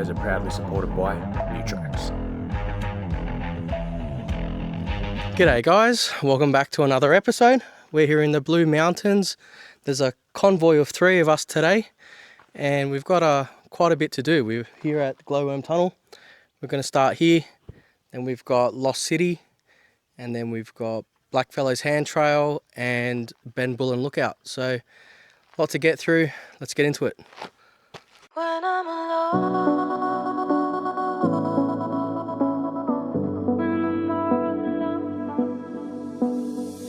episodes are proudly supported by Tracks. G'day guys, welcome back to another episode. We're here in the Blue Mountains. There's a convoy of 3 of us today, and we've got quite a bit to do. We're here at Glowworm Tunnel. We're going to start here, then we've got Lost City, and then we've got Blackfellows Hand Trail and Bullen Lookout. So, a lot to get through. Let's get into it. When I'm alone,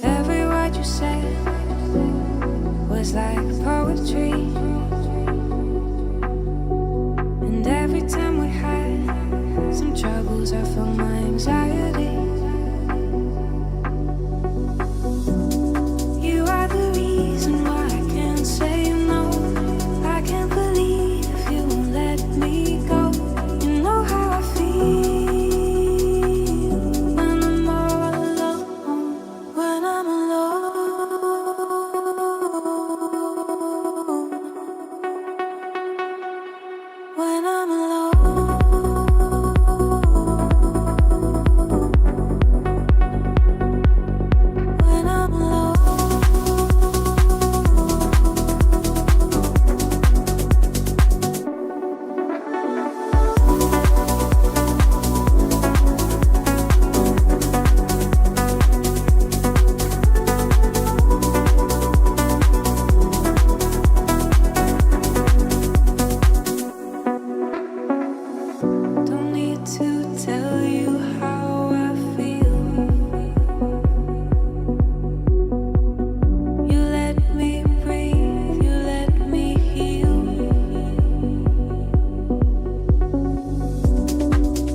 every word you said was like poetry, and every time we had some troubles, I felt my anxiety. You are the reason why I can't say no. I can't believe you won't let me go. You know how I feel when I'm all alone. When I'm alone. When I'm alone. When I'm alone. Don't need to tell you how I feel. You let me breathe, you let me heal.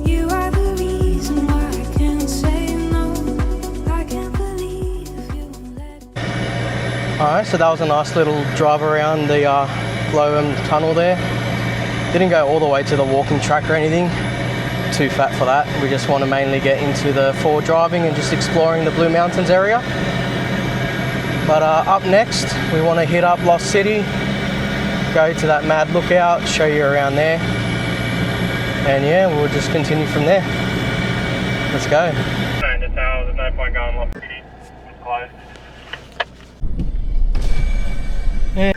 You are the reason why I can't say no. I can't believe you won't let me. Alright, so that was a nice little drive around the Glowworm Tunnel there. Didn't go all the way to the walking track or anything. Too fat for that. We just want to mainly get into the forward driving and just exploring the Blue Mountains area. But up next, we want to hit up Lost City, go to that mad lookout, show you around there. And yeah, we'll just continue from there. Let's go. There's no point going Lost City. It's closed.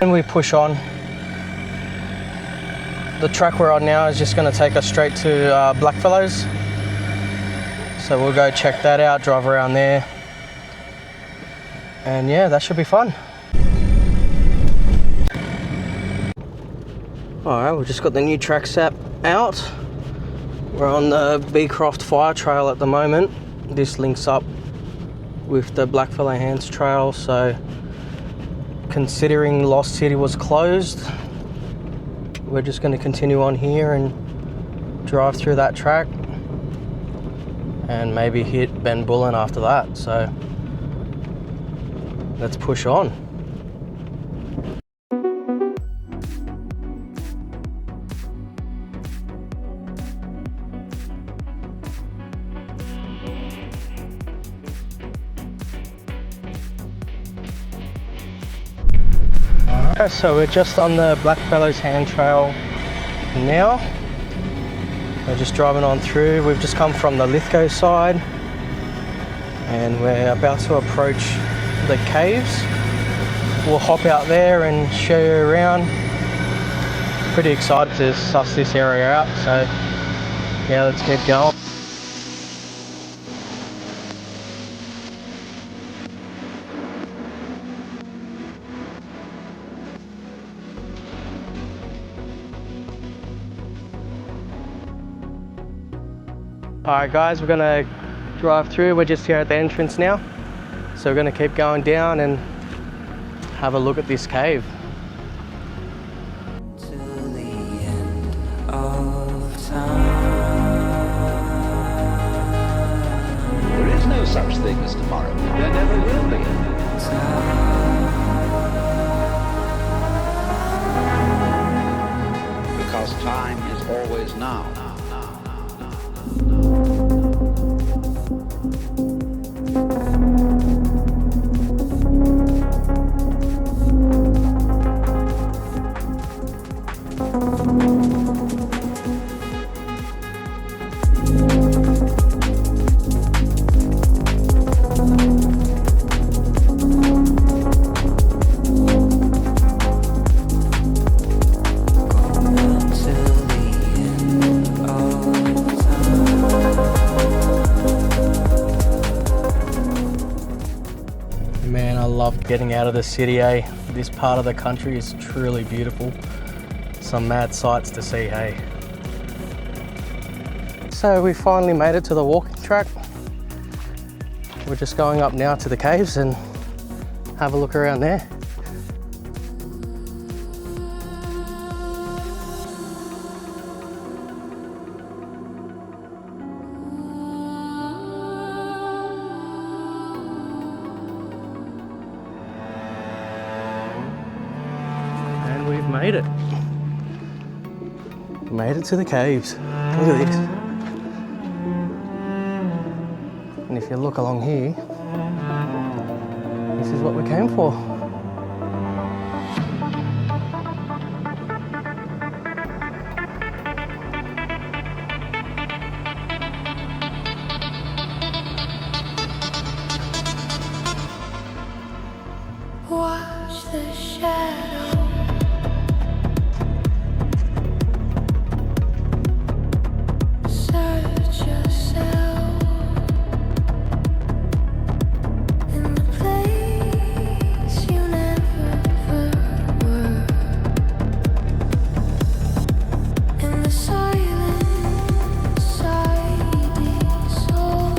And we push on. The track we're on now is just going to take us straight to Blackfellows. So we'll go check that out, drive around there. And yeah, that should be fun. Alright, we've just got the new track app out. We're on the Beecroft Fire Trail at the moment. This links up with the Blackfellow Hands Trail, so considering Lost City was closed, we're just going to continue on here and drive through that track and maybe hit Bullen after that. So let's push on. Alright, so we're just on the Blackfellows Hand Trail now. We're just driving on through. We've just come from the Lithgow side and we're about to approach the caves. We'll hop out there and show you around. Pretty excited to suss this area out, so yeah, let's keep going. Alright guys, we're going to drive through. We're just here at the entrance now. So we're going to keep going down and have a look at this cave. To the end of time. There is no such thing as tomorrow. There never will be. Because time is always now. getting out of the city, eh? This part of the country is truly beautiful. Some mad sights to see, hey? So we finally made it to the walking track. We're just going up now to the caves and have a look around there. We've made it. Made it to the caves. Look at this. And if you look along here, this is what we came for. Watch the shadow. Search yourself in the place you never were. In the silent side is all.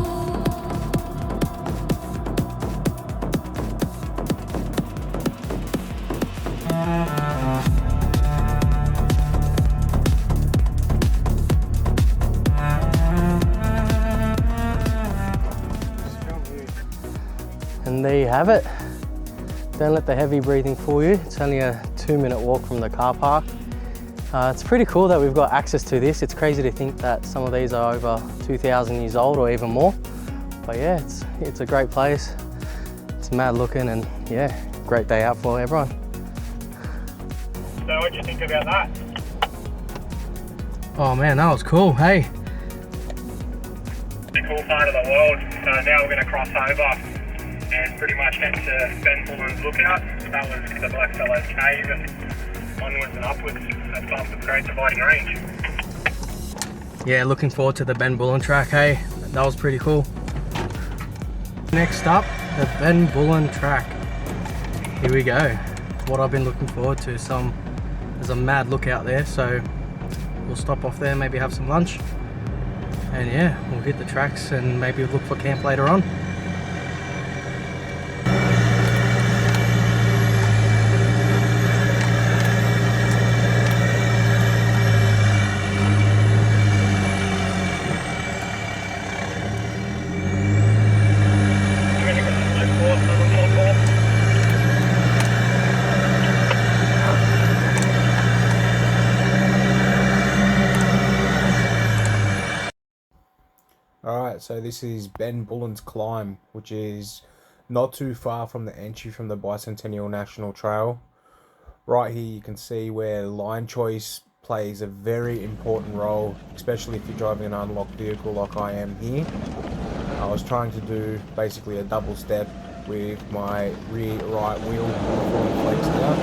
And there you have it. Don't let the heavy breathing fool you. It's only a 2-minute walk from the car park. It's pretty cool that we've got access to this. It's crazy to think that some of these are over 2,000 years old or even more. But yeah, it's a great place. It's mad looking and yeah, great day out for everyone. So what do you think about that? Oh man, that was cool, hey. The cool part of the world. So now we're going to cross over and pretty much head to Ben Bullen's lookout. That was the Blackfellows Cave and onwards and upwards. That's past the Great Dividing Range. Yeah, looking forward to the Ben Bullen track, hey. That was pretty cool. Next up, the Ben Bullen track. Here we go. What I've been looking forward to. There's a mad lookout there, so we'll stop off there, maybe have some lunch. And yeah, we'll hit the tracks and maybe look for camp later on. Alright, so this is Ben Bullen's Climb, which is not too far from the entry from the Bicentennial National Trail. Right here you can see where line choice plays a very important role, especially if you're driving an unlocked vehicle like I am here. I was trying to do basically a double step with my rear right wheel fully flexed out,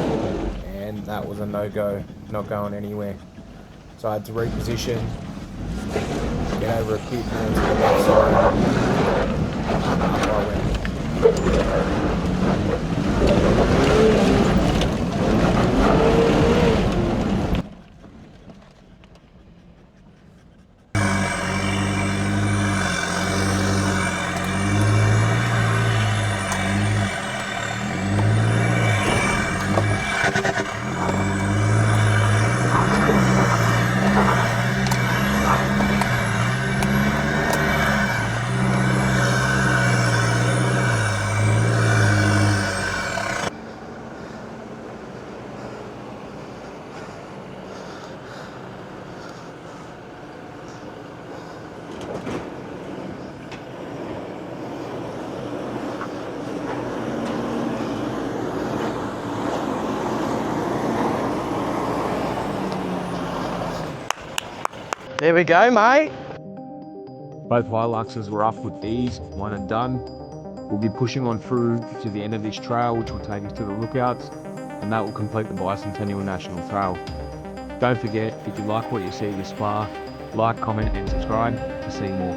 and that was a no-go, not going anywhere. So I had to reposition, get over a bit more to the left side. Up I went. There we go, mate. Both Hiluxes were off with these, one and done. We'll be pushing on through to the end of this trail, which will take us to the lookouts, and that will complete the Bicentennial National Trail. Don't forget, if you like what you see this far, like, comment and subscribe to see more.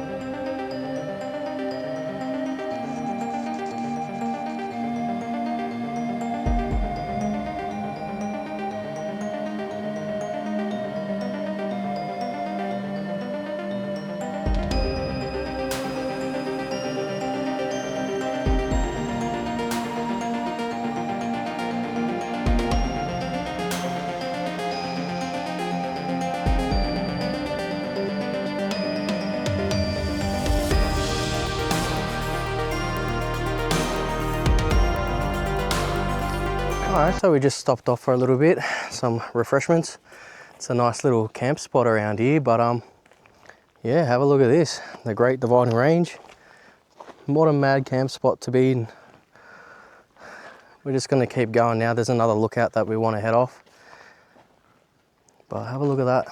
Alright, so we just stopped off for a little bit, some refreshments. It's a nice little camp spot around here, but yeah, have a look at this. The Great Dividing Range. What a mad camp spot to be in. We're just going to keep going now. There's another lookout that we want to head off. But have a look at that.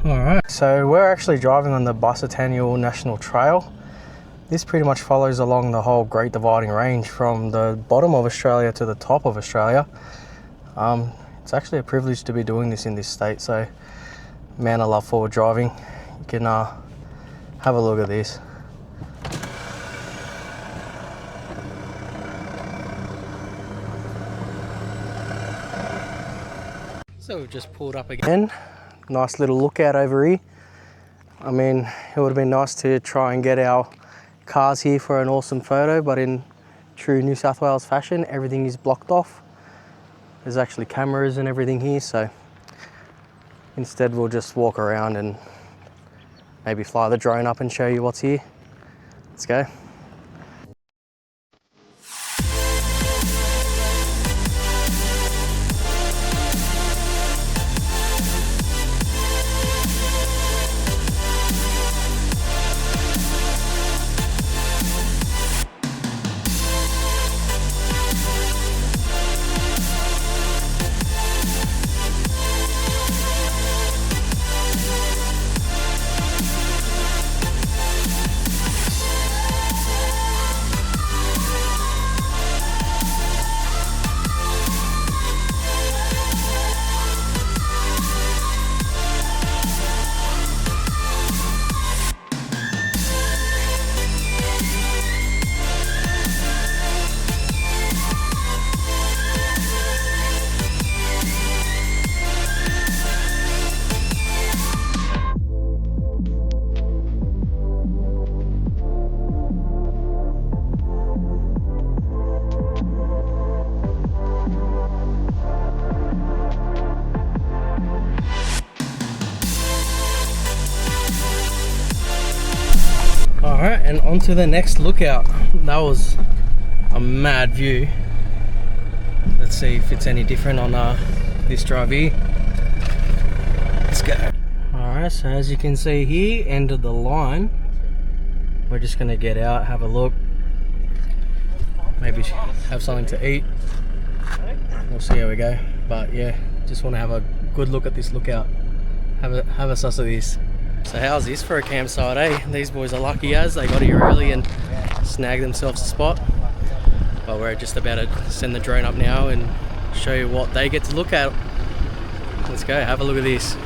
Alright, so we're actually driving on the Bicentennial National Trail. This pretty much follows along the whole Great Dividing Range from the bottom of Australia to the top of Australia. It's actually a privilege to be doing this in this state, so man, I love forward driving. You can have a look at this. So we've just pulled up again. Nice little lookout over here. I mean, it would have been nice to try and get our cars here for an awesome photo, but in true New South Wales fashion, everything is blocked off. There's actually cameras and everything here, so instead we'll just walk around and maybe fly the drone up and show you what's here. Let's go. Alright, and on to the next lookout. That was a mad view. Let's see if it's any different on this drive here. Let's go. Alright, so as you can see here, end of the line. We're just going to get out, have a look. Maybe have something to eat. We'll see how we go. But yeah, just want to have a good look at this lookout. Have a suss of this. So how's this for a campsite, eh? These boys are lucky as they got here early and snagged themselves a spot. But we're just about to send the drone up now and show you what they get to look at. Let's go, have a look at this.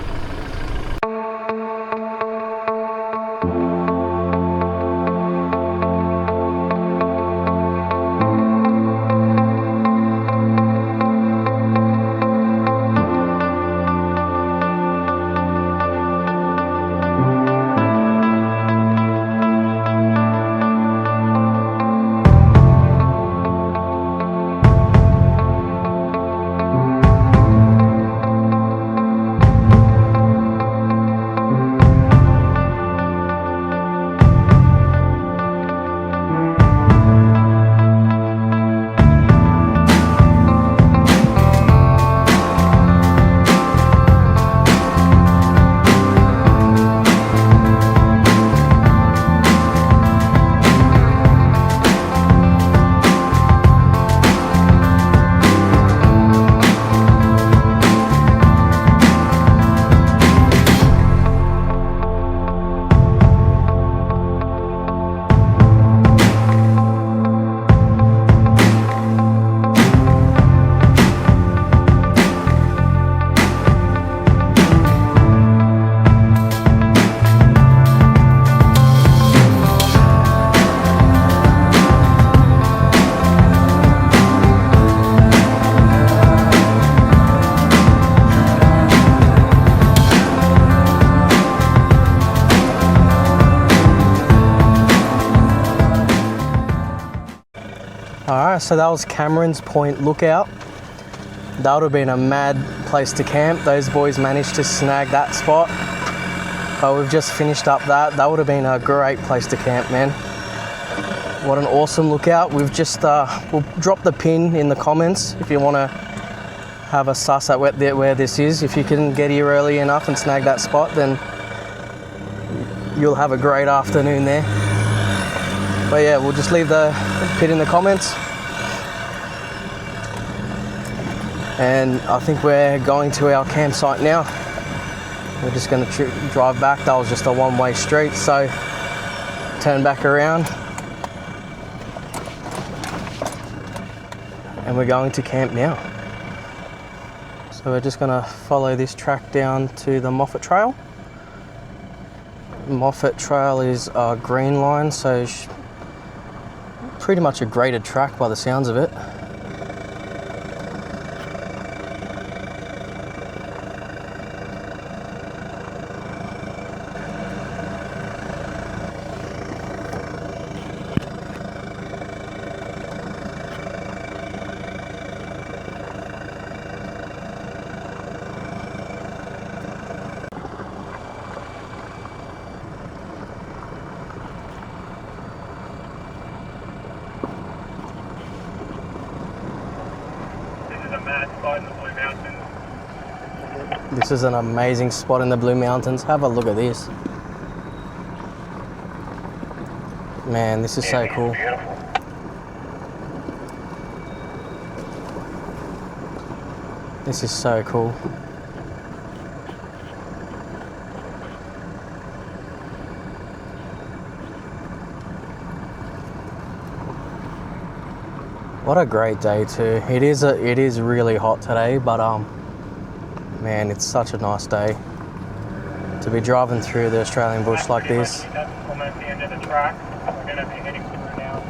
Alright, so that was Cameron's Point Lookout. That would have been a mad place to camp. Those boys managed to snag that spot. But we've just finished up that. That would have been a great place to camp, man. What an awesome lookout. We've just, we'll drop the pin in the comments if you want to have a suss at where this is. If you can get here early enough and snag that spot, then you'll have a great afternoon there. But yeah, we'll just leave the pin in the comments. And I think we're going to our campsite now. We're just going to drive back. That was just a one-way street, so turn back around. And we're going to camp now. So we're just going to follow this track down to the Moffat Trail. Moffat Trail is a green line, so pretty much a graded track by the sounds of it. This is an amazing spot in the Blue Mountains. Have a look at this. Man, this is so cool. This is so cool. What a great day too. It is really hot today, but man, it's such a nice day to be driving through the Australian bush like this. That's almost the end of the track. We're going to be heading through now to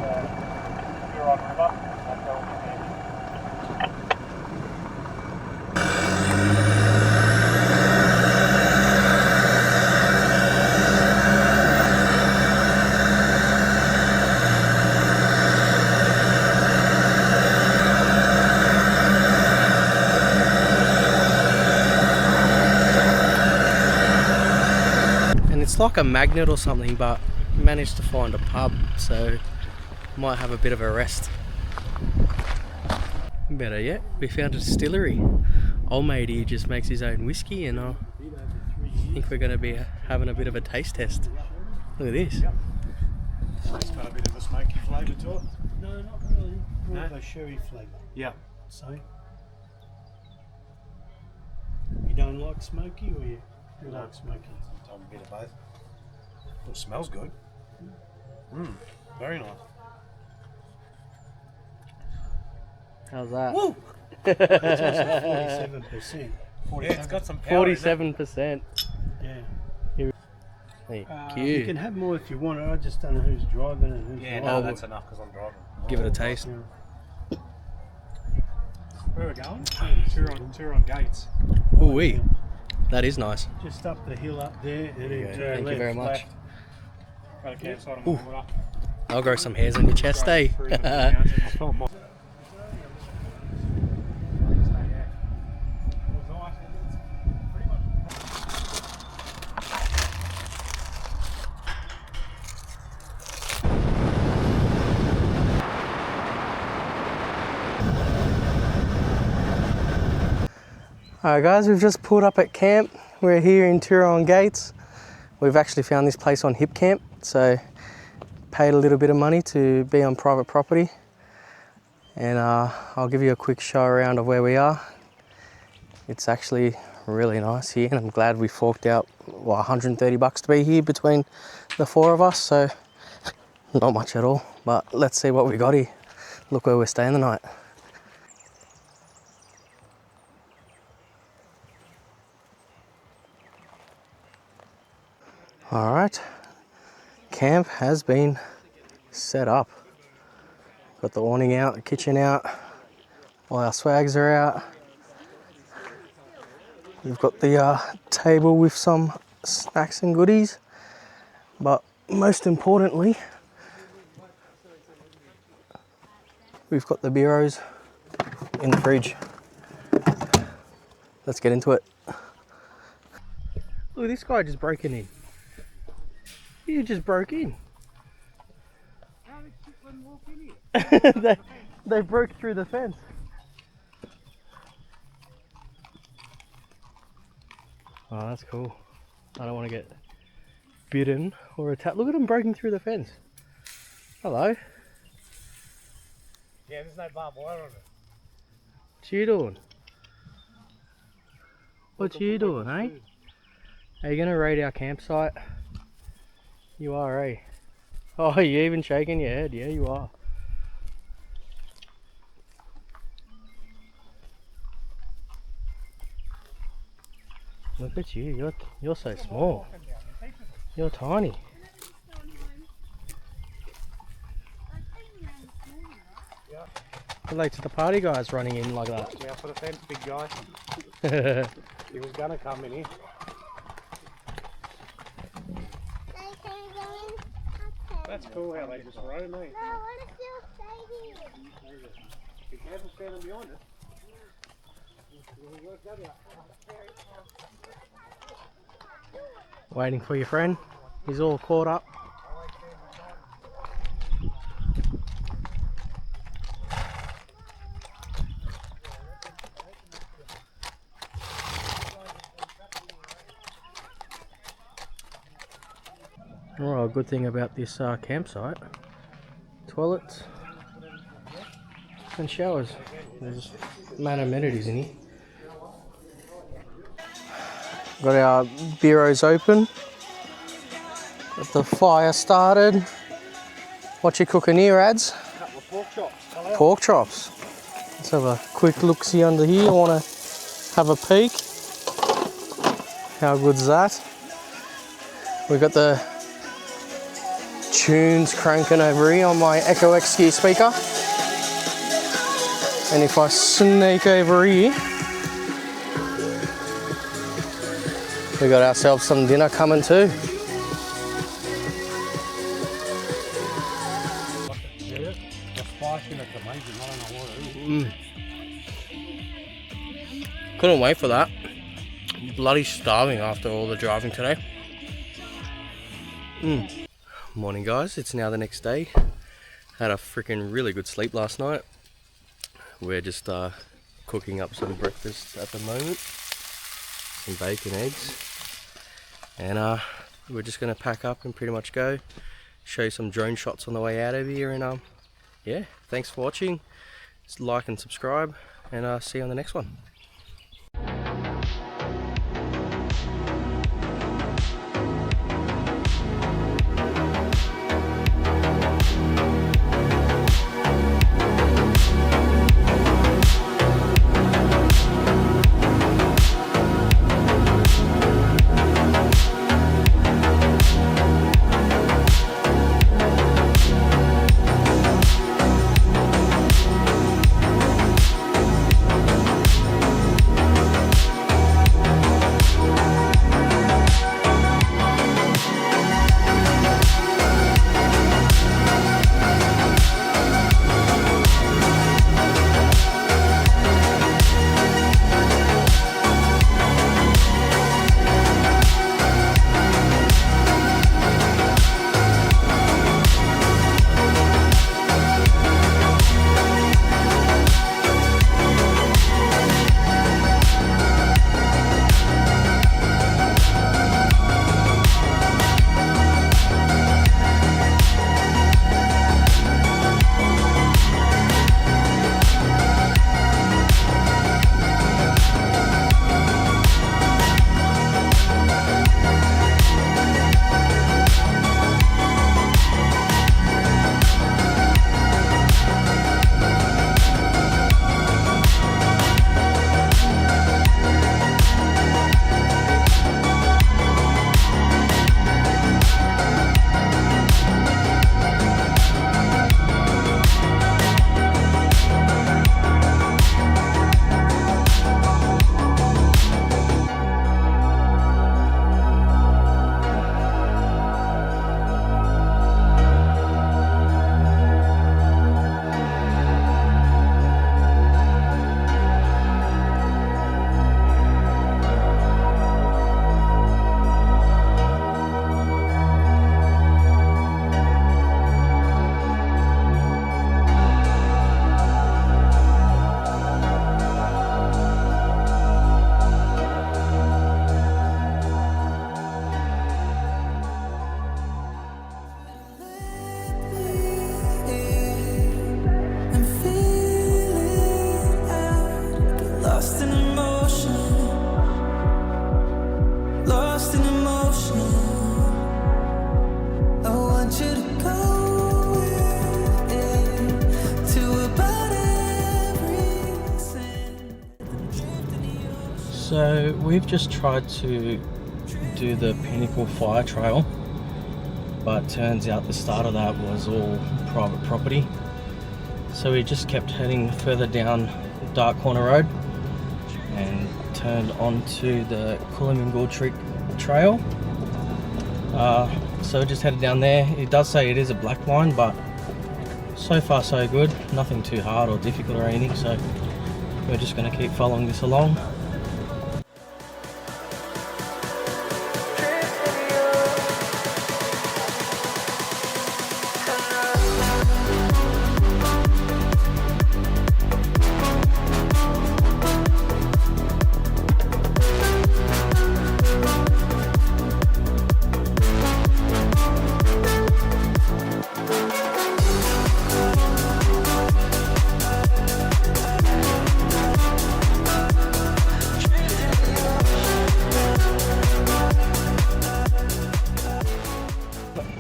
Huron River. That's where we'll be heading. It's like a magnet or something, but managed to find a pub, so might have a bit of a rest. Better yet, we found a distillery. Old mate here just makes his own whiskey, and I think we're going to be having a bit of a taste test. Look at this. It's got a bit of a smoky flavour to it. No, not really. More of a sherry flavour. Yeah. So, you don't like smoky, or you like smoky? I'm a bit of both. It smells good. Very nice. How's that? Woo! It's also 47%. Yeah, it's got some power. 47%. Yeah. Thank You you. can have more if you want it. I just don't know who's driving and who's Yeah, not. no, that's enough because I'm driving. Give it a taste. Where are we going? Turon Gates. Ooh wee. That is nice. Just up the hill up there and then to Thank the you very left. much. Got a campsite on the water. I'll grow some hairs on your chest, eh? Alright guys, we've just pulled up at camp. We're here in Turon Gates. We've actually found this place on Hip Camp, so paid a little bit of money to be on private property. And I'll give you a quick show around of where we are. It's actually really nice here, and I'm glad we forked out, well, 130 bucks to be here between the four of us, so not much at all. But let's see what we got here. Look where we're staying the night. All right, camp has been set up. Got the awning out, the kitchen out, all our swags are out. We've got the table with some snacks and goodies, but most importantly, We've got the bureaus in the fridge. Let's get into it. Look, this guy just broken in. You just broke in. How did Chipman walk in here? they broke through the fence. Oh, that's cool. I don't want to get bitten or attacked. Look at him breaking through the fence. Hello. Yeah, there's no barbed wire on it. What you doing? What you doing, eh? Are you going to raid our campsite? You are, eh? Oh, you even shaking your head. Yeah, you are. Look at you. You're so small. You're tiny. Relate to the party guys running in like that. Yeah, for the fence, big guy. He was gonna come in here. That's cool how they just roam, eh? Be careful standing behind it. Waiting for your friend. He's all caught up. Alright, good thing about this campsite. Toilets and showers. There's mad amenities in here. Got our bureaus open. Got the fire started. What you cooking here, Ads? A couple of pork chops. Pork chops. Let's have a quick look-see under here. I want to have a peek. How good's that? We've got the tunes cranking over here on my Echo XQ speaker. And if I sneak over here, we got ourselves some dinner coming too. Yeah, the spice in it's amazing. I don't know what it is. Couldn't wait for that. Bloody starving after all the driving today. Morning guys, it's now the next day. Had a freaking really good sleep last night. We're just cooking up some breakfast at the moment. Some bacon, eggs. And we're just gonna pack up and pretty much go. Show you some drone shots on the way out of here, and yeah, thanks for watching. Just like and subscribe, and see you on the next one. So we've just tried to do the Pinnacle Fire Trail, but turns out the start of that was all private property. So we just kept heading further down Dark Corner Road and turned onto the Coolamingul Trail. So just headed down there. It does say it is a black line, but so far so good. Nothing too hard or difficult or anything, so we're just going to keep following this along.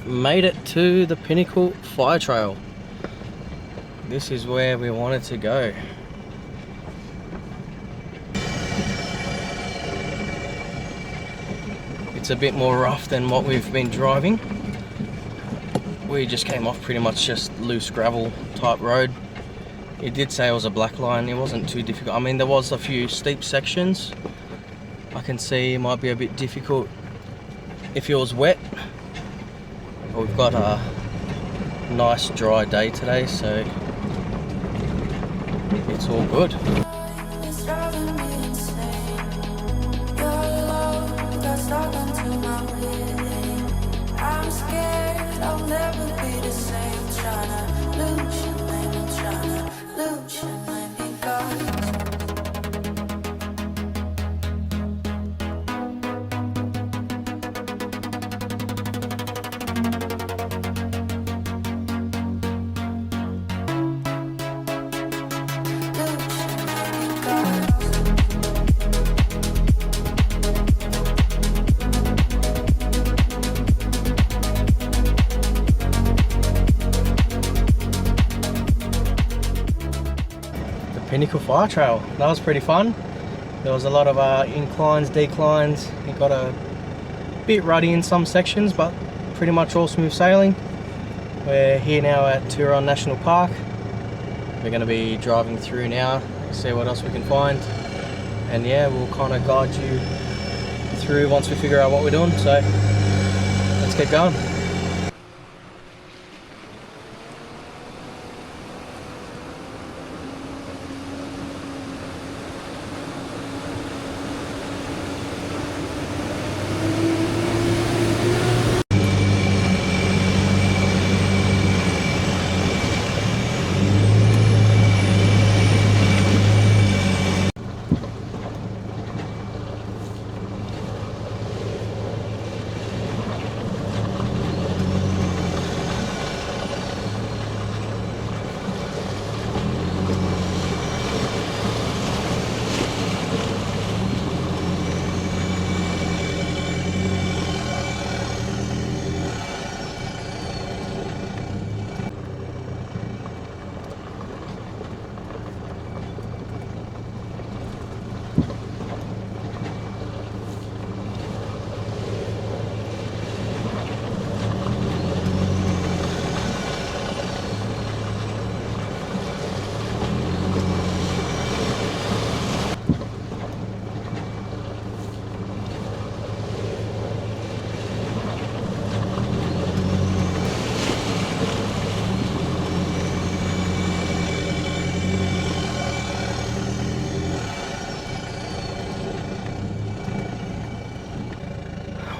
Made it to the Pinnacle Fire Trail. This is where we wanted to go. It's a bit more rough than what we've been driving. We just came off pretty much just loose gravel type road. It did say it was a black line. It wasn't too difficult. I mean, there was a few steep sections. I can see it might be a bit difficult if it was wet. We've got a nice dry day today, so it's all good. It's driving me insane. Your love got stuck into my brain. I'm scared I'll never be the same. Tryna lose you, maybe tryna lose you, maybe God. Pinnacle Fire Trail. That was pretty fun. There was a lot of inclines, declines. It got a bit ruddy in some sections, but pretty much all smooth sailing. We're here now at Turon National Park. We're going to be driving through now, see what else we can find. And yeah, we'll kind of guide you through once we figure out what we're doing. So let's get going.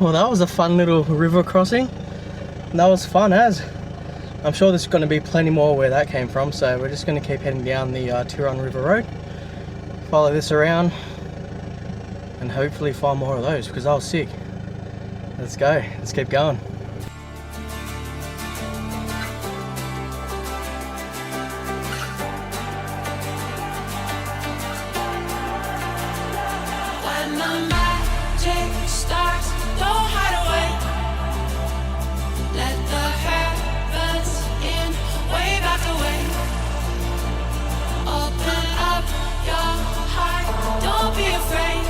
Well, that was a fun little river crossing. That was fun as. I'm sure there's going to be plenty more where that came from, so we're just going to keep heading down the Turon River Road, follow this around, and hopefully find more of those, because I was sick. Let's go, let's keep going. Open up your heart, don't be afraid.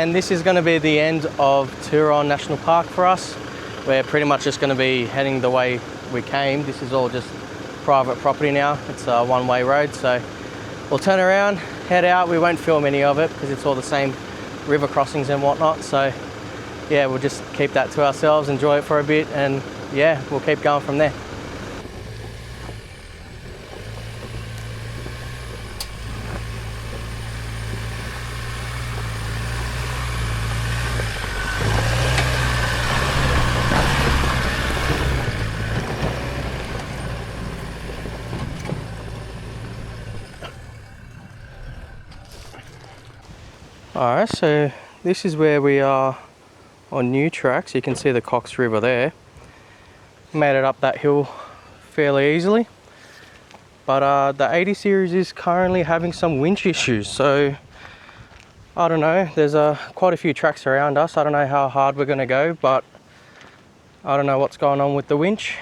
And this is going to be the end of Turon National Park for us. We're pretty much just going to be heading the way we came. This is all just private property now. It's a one-way road, so we'll turn around, head out. We won't film any of it because it's all the same river crossings and whatnot. So yeah, we'll just keep that to ourselves, enjoy it for a bit, and yeah, we'll keep going from there. Alright, so this is where we are on new tracks. You can see the Cox River there. Made it up that hill fairly easily. But the 80 series is currently having some winch issues, so I don't know. There's quite a few tracks around us. I don't know how hard we're going to go, but I don't know what's going on with the winch.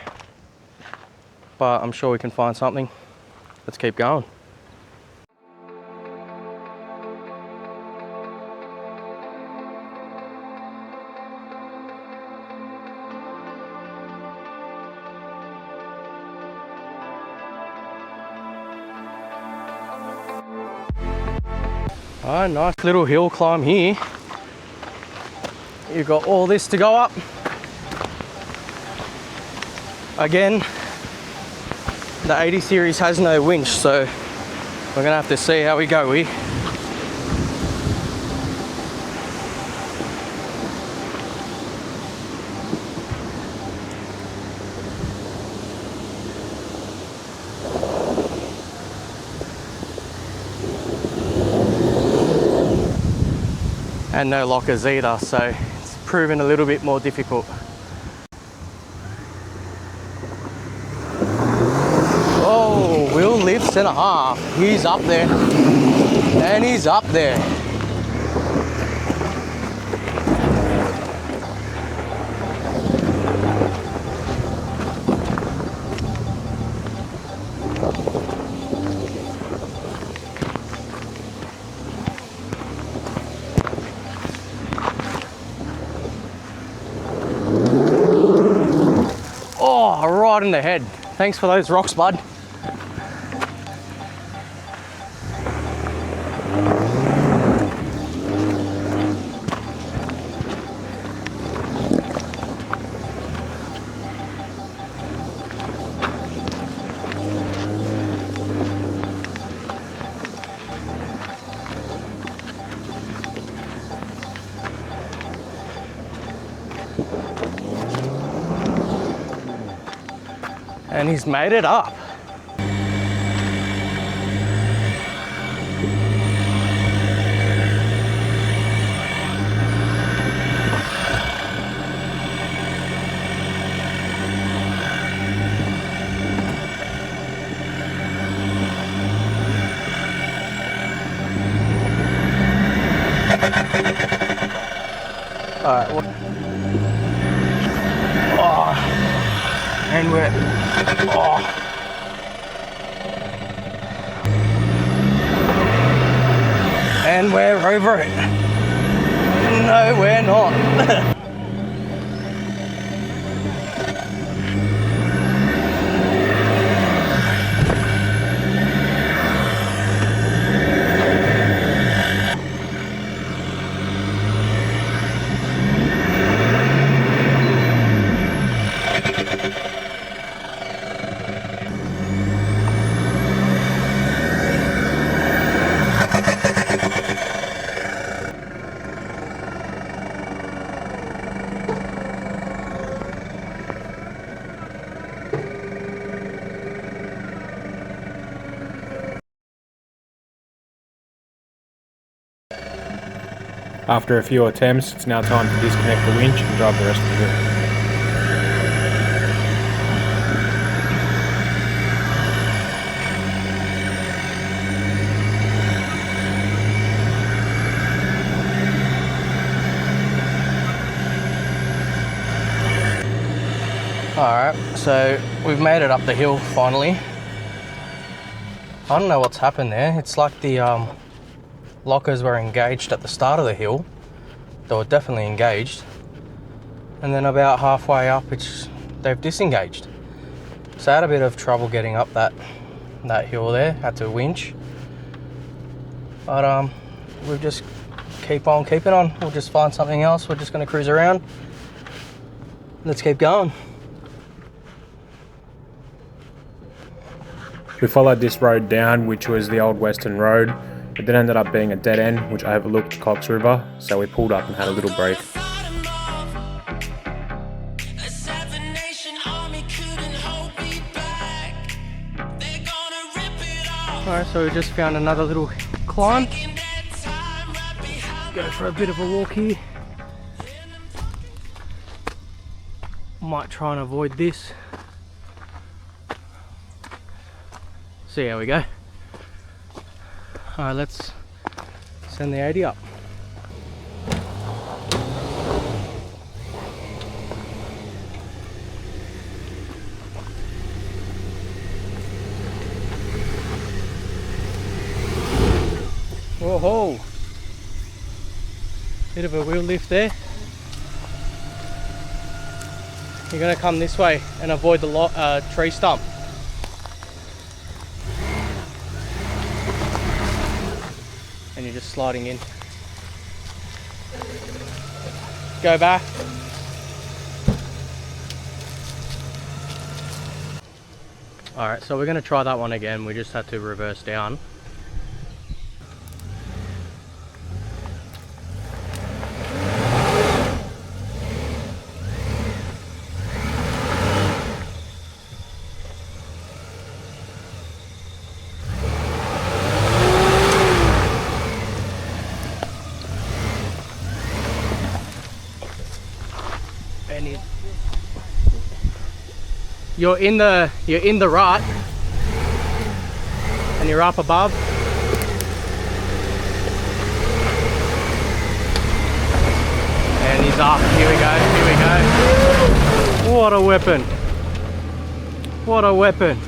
But I'm sure we can find something. Let's keep going. Alright, nice little hill climb here. You've got all this to go up. Again, the 80 series has no winch, so we're gonna have to see how we go here. And no lockers either, so it's proven a little bit more difficult. Oh, wheel lifts and a half. He's up there. And he's up there. Right in the head. Thanks for those rocks, bud. And he's made it up. All right. Oh, and we're and we're over it. No, we're not. After a few attempts, it's now time to disconnect the winch and drive the rest of the hill. Alright, so we've made it up the hill finally. I don't know what's happened there. It's like the lockers were engaged at the start of the hill, they were definitely engaged, and then about halfway up they've disengaged. So I had a bit of trouble getting up that hill there, had to winch, but we'll just keep on keeping on. We'll just find something else. We're just going to cruise around. Let's keep going. We followed this road down, which was the old Western Road. It then ended up being a dead end, which overlooked Cox River, so we pulled up and had a little break. Alright, so we just found another little climb. Go for a bit of a walk here. Might try and avoid this. See how we go. Alright, let's send the 80 up. Whoa! Bit of a wheel lift there. You're going to come this way and avoid the tree stump. And you're just sliding in. Go back. Alright, so we're going to try that one again. We just had to reverse down. You're in the rut and you're up above. And he's up. Here we go. What a weapon. What a weapon.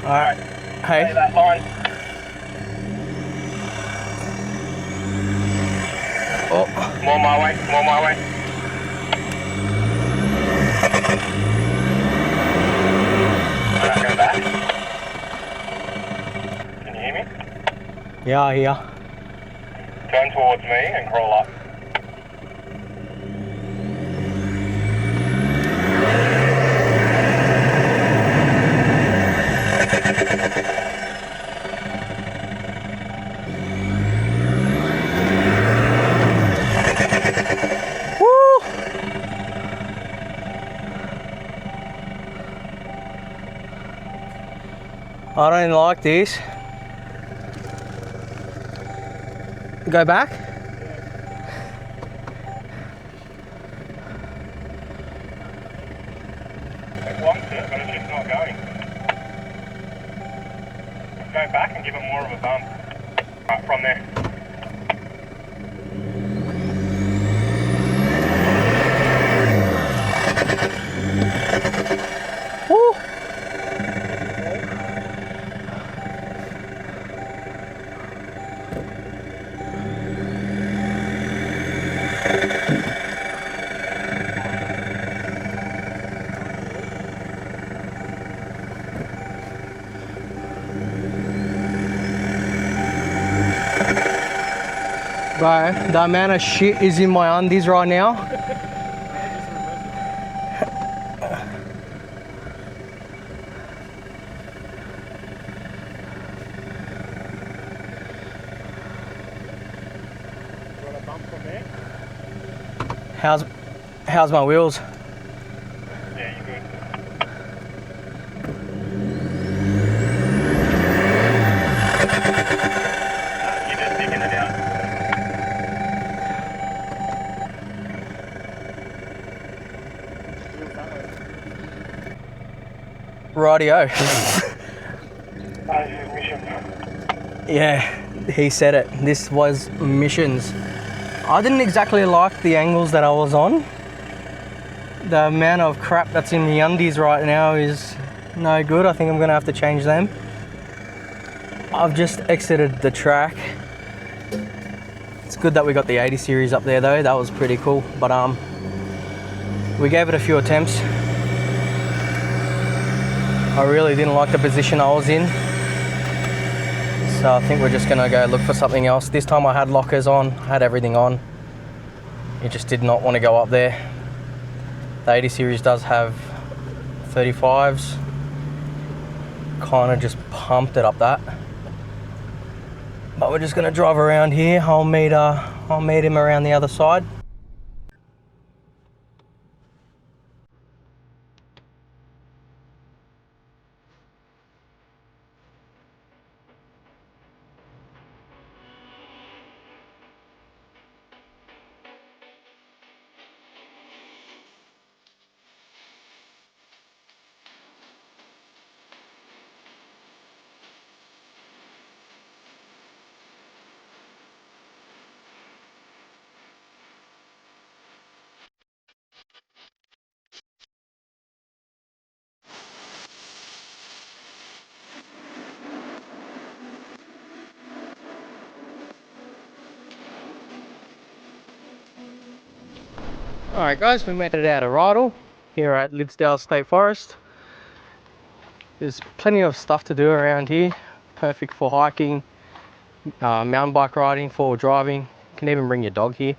Alright, hey. That line. Oh. More my way, more my way. Alright, go back. Can you hear me? Yeah, I hear. Turn towards me and crawl up. I don't like this. Go back. It wants it, but it's just not going. Go back and give it more of a bump. Right, from there. Woo. Bro, the amount of shit is in my undies right now. How's my wheels? Yeah, you're good. rightio. Yeah, he said it. This was missions. I didn't exactly like the angles that I was on. The amount of crap that's in the undies right now is no good. I think I'm gonna have to change them. I've just exited the track. It's good that we got the 80 series up there though. That was pretty cool. But we gave it a few attempts. I really didn't like the position I was in. So I think we're just gonna go look for something else. This time I had lockers on, had everything on. It just did not want to go up there. The 80 series does have 35s. Kind of just pumped it up that. But we're just gonna drive around here. I'll meet him around the other side. Alright guys, we made it out of Rydal here at Lidsdale State Forest. There's plenty of stuff to do around here. Perfect for hiking, mountain bike riding, four-wheel driving. You can even bring your dog here.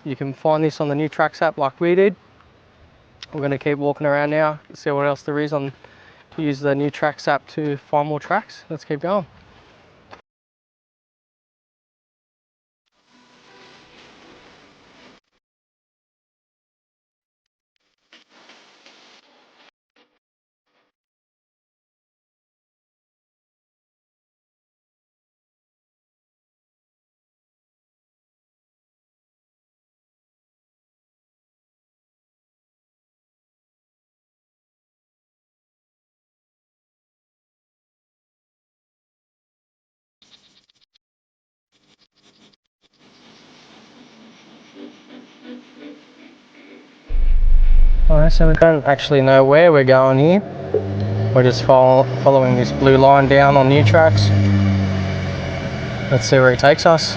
You can find this on the new tracks app like we did. We're going to keep walking around now, see what else there is on to use the new tracks app to find more tracks. Let's keep going. Alright, so we don't actually know where we're going here. We're just following this blue line down on new tracks. Let's see where it takes us.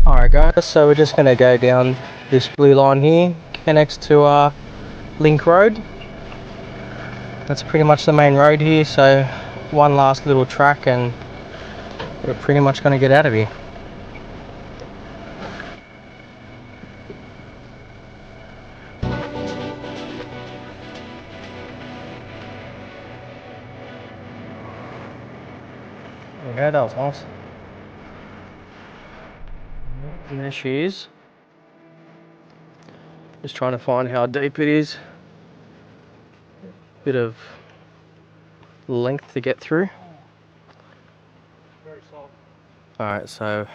Alright guys, so we're just going to go down this blue line here, connects to Link Road. That's pretty much the main road here, so one last little track and we're pretty much going to get out of here. There we go, that was nice. And there she is. Just trying to find how deep it is. Bit of length to get through. Very soft. Alright, so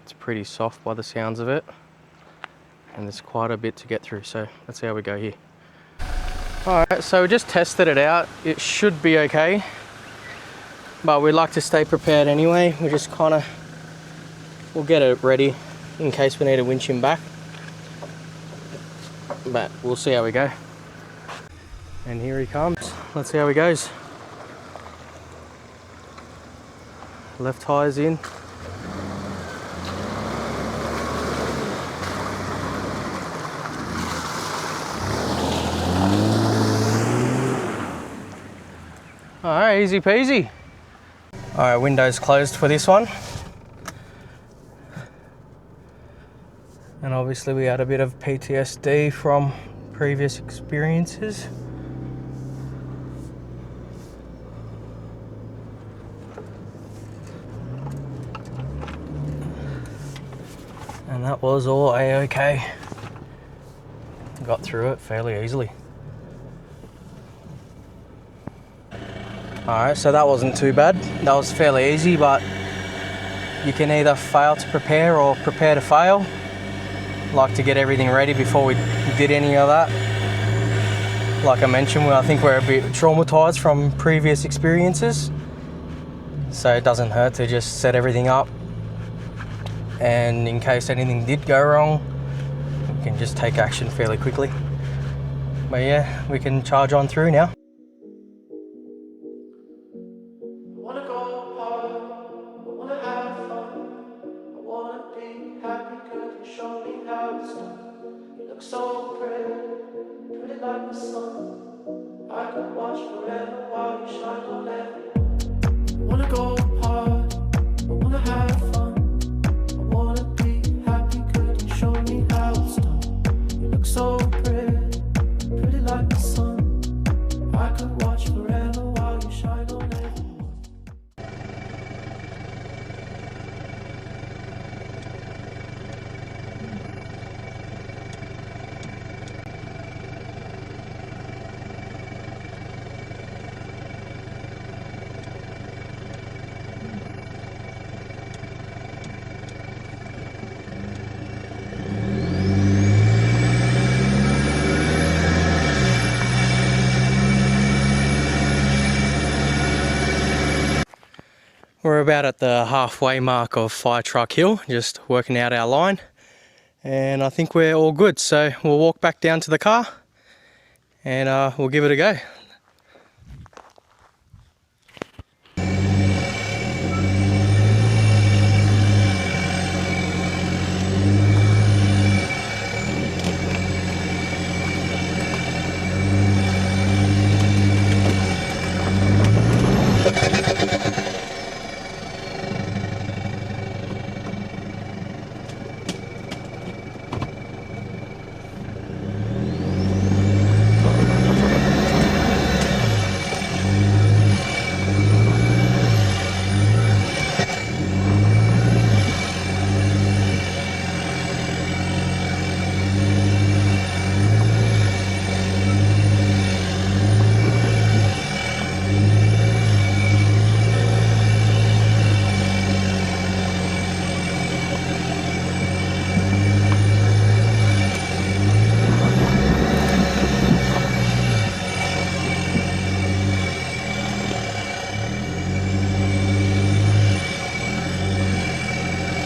it's pretty soft by the sounds of it. And there's quite a bit to get through, so let's see how we go here. Alright, so we just tested it out. It should be okay. But we like to stay prepared anyway. We just we'll get it ready in case we need to winch him back. But we'll see how we go. And here he comes. Let's see how he goes. Left tyre's in. Alright, easy peasy. Alright, windows closed for this one. And obviously we had a bit of PTSD from previous experiences. And that was all A-okay. Got through it fairly easily. Alright, so that wasn't too bad. That was fairly easy, but you can either fail to prepare or prepare to fail. Like to get everything ready before we did any of that. Like I mentioned, I think we're a bit traumatized from previous experiences. So it doesn't hurt to just set everything up. And in case anything did go wrong, we can just take action fairly quickly. But yeah, we can charge on through now. We're about at the halfway mark of Fire Truck Hill, just working out our line, and I think we're all good. So we'll walk back down to the car and we'll give it a go.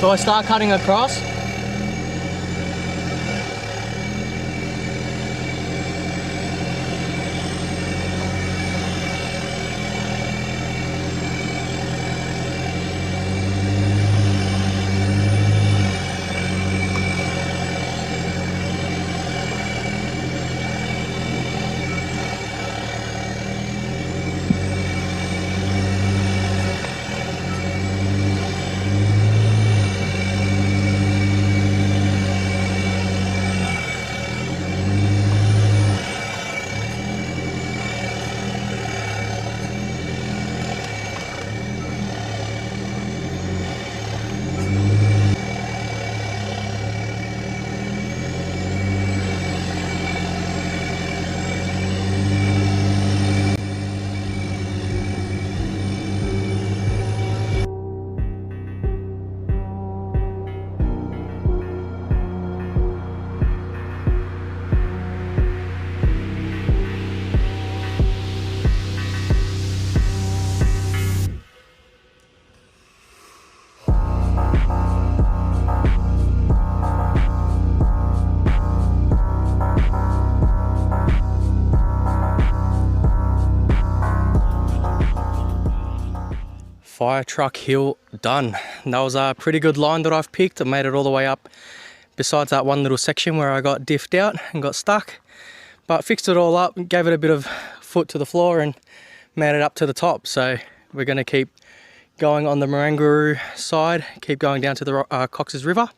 Do I start cutting across? Fire Truck Hill done. That was a pretty good line that I've picked. I made it all the way up, besides that one little section where I got diffed out and got stuck. But fixed it all up, gave it a bit of foot to the floor and made it up to the top. So we're going to keep going on the Marangaroo side, keep going down to the Cox's River,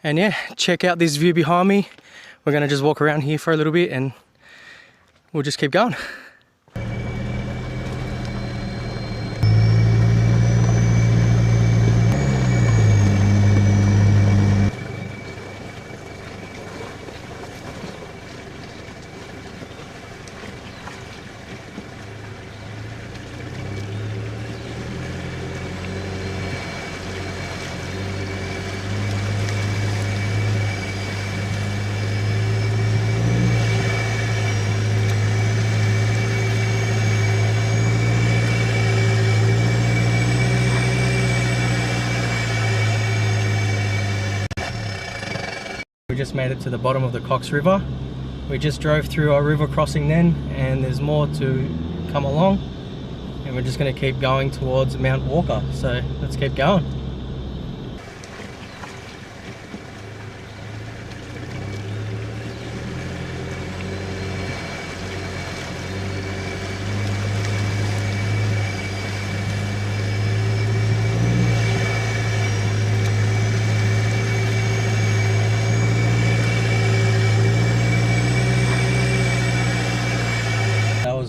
And yeah, check out this view behind me. We're gonna just walk around here for a little bit and we'll just keep going. We just made it to the bottom of the Cox River. We just drove through our river crossing then, and there's more to come along, and we're just going to keep going towards Mount Walker, so let's keep going.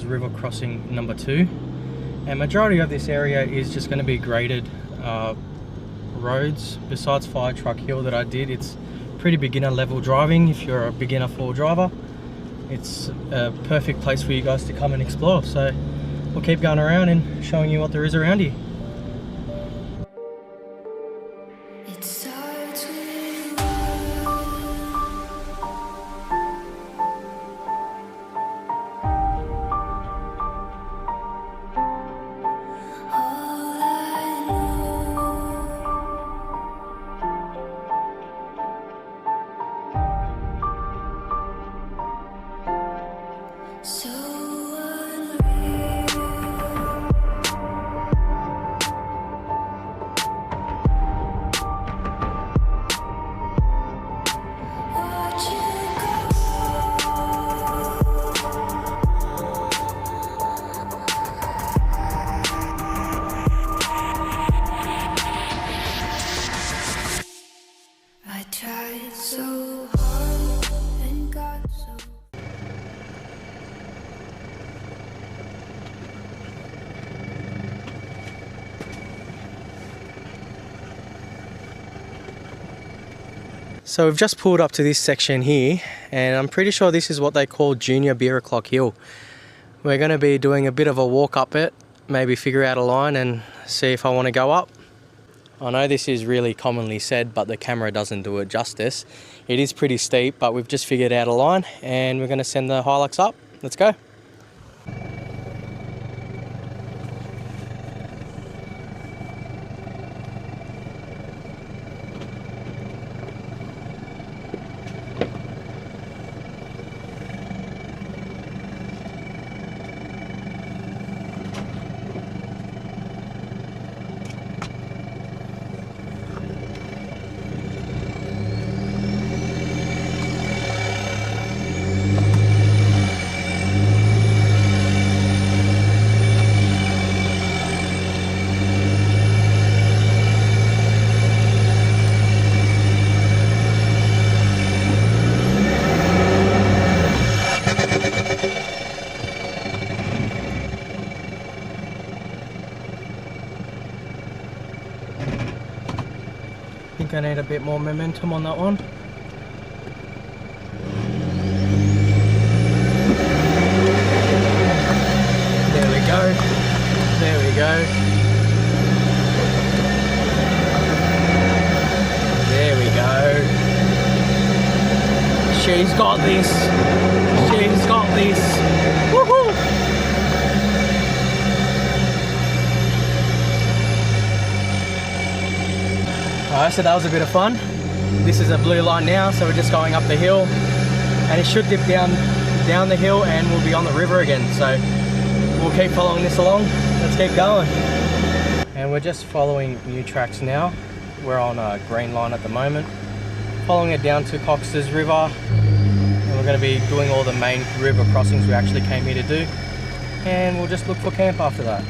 River crossing number 2, and majority of this area is just going to be graded roads. Besides Fire Truck Hill that I did, it's pretty beginner level driving. If you're a beginner 4 driver, it's a perfect place for you guys to come and explore. So we'll keep going around and showing you what there is around here. So we've just pulled up to this section here, and I'm pretty sure this is what they call Junior Beer O'Clock Hill. We're going to be doing a bit of a walk up it, maybe figure out a line and see if I want to go up. I know this is really commonly said, but the camera doesn't do it justice. It is pretty steep, but we've just figured out a line and we're going to send the Hilux up. Let's go. I think I need a bit more momentum on that one. There we go. There we go. There we go. She's got this. She's got this. Woohoo! Alright, so that was a bit of fun. This is a blue line now, so we're just going up the hill, and it should dip down the hill and we'll be on the river again. So we'll keep following this along. Let's keep going. And we're just following new tracks now. We're on a green line at the moment, following it down to Cox's River, and we're going to be doing all the main river crossings we actually came here to do, and we'll just look for camp after that.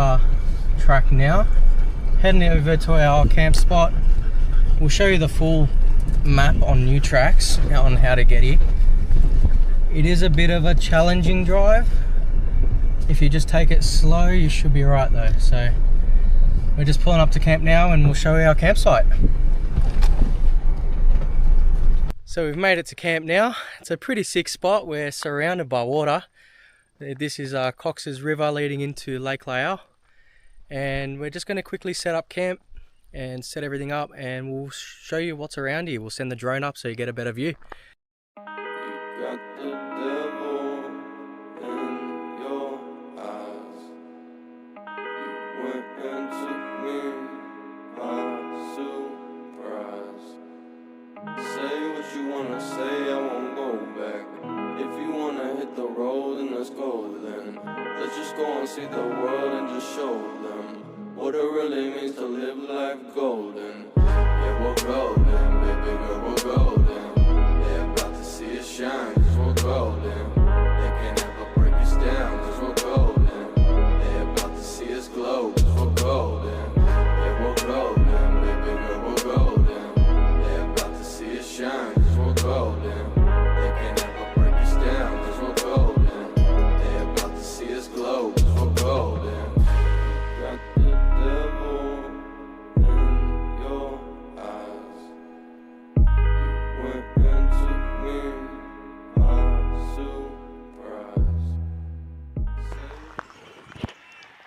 Walker track now. Heading over to our camp spot. We'll show you the full map on new tracks on how to get here. It is a bit of a challenging drive. If you just take it slow, you should be right though. So we're just pulling up to camp now and we'll show you our campsite. So we've made it to camp now. It's a pretty sick spot. We're surrounded by water. This is Cox's River leading into Lake Lyell. And we're just going to quickly set up camp and set everything up, and we'll show you what's around here. We'll send the drone up so you get a better view. See the world and just show them what it really means to live life golden. Yeah, we're golden, baby girl, we're golden. They're about to see us shine, cause we're golden. They can't ever break us down, cause we're golden. They're about to see us glow, cause we're golden. Yeah, we're golden, baby girl, we're golden. They're about to see us shine, cause we're golden. They can't ever break us down, cause we're golden. They're about to see us glow.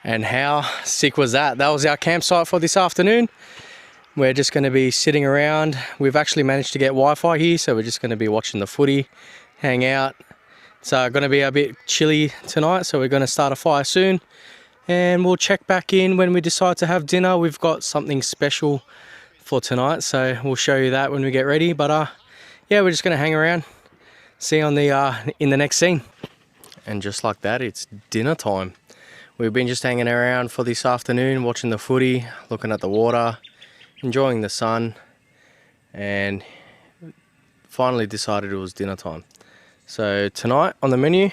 And how sick was that? That was our campsite for this afternoon. We're just going to be sitting around. We've actually managed to get Wi-Fi here, so we're just going to be watching the footy, hang out. It's going to be a bit chilly tonight, so we're going to start a fire soon. And we'll check back in when we decide to have dinner. We've got something special for tonight, so we'll show you that when we get ready. But yeah, we're just going to hang around, see you on the in the next scene. And just like that, it's dinner time. We've been just hanging around for this afternoon, watching the footy, looking at the water, enjoying the sun, and finally decided it was dinner time. So tonight on the menu,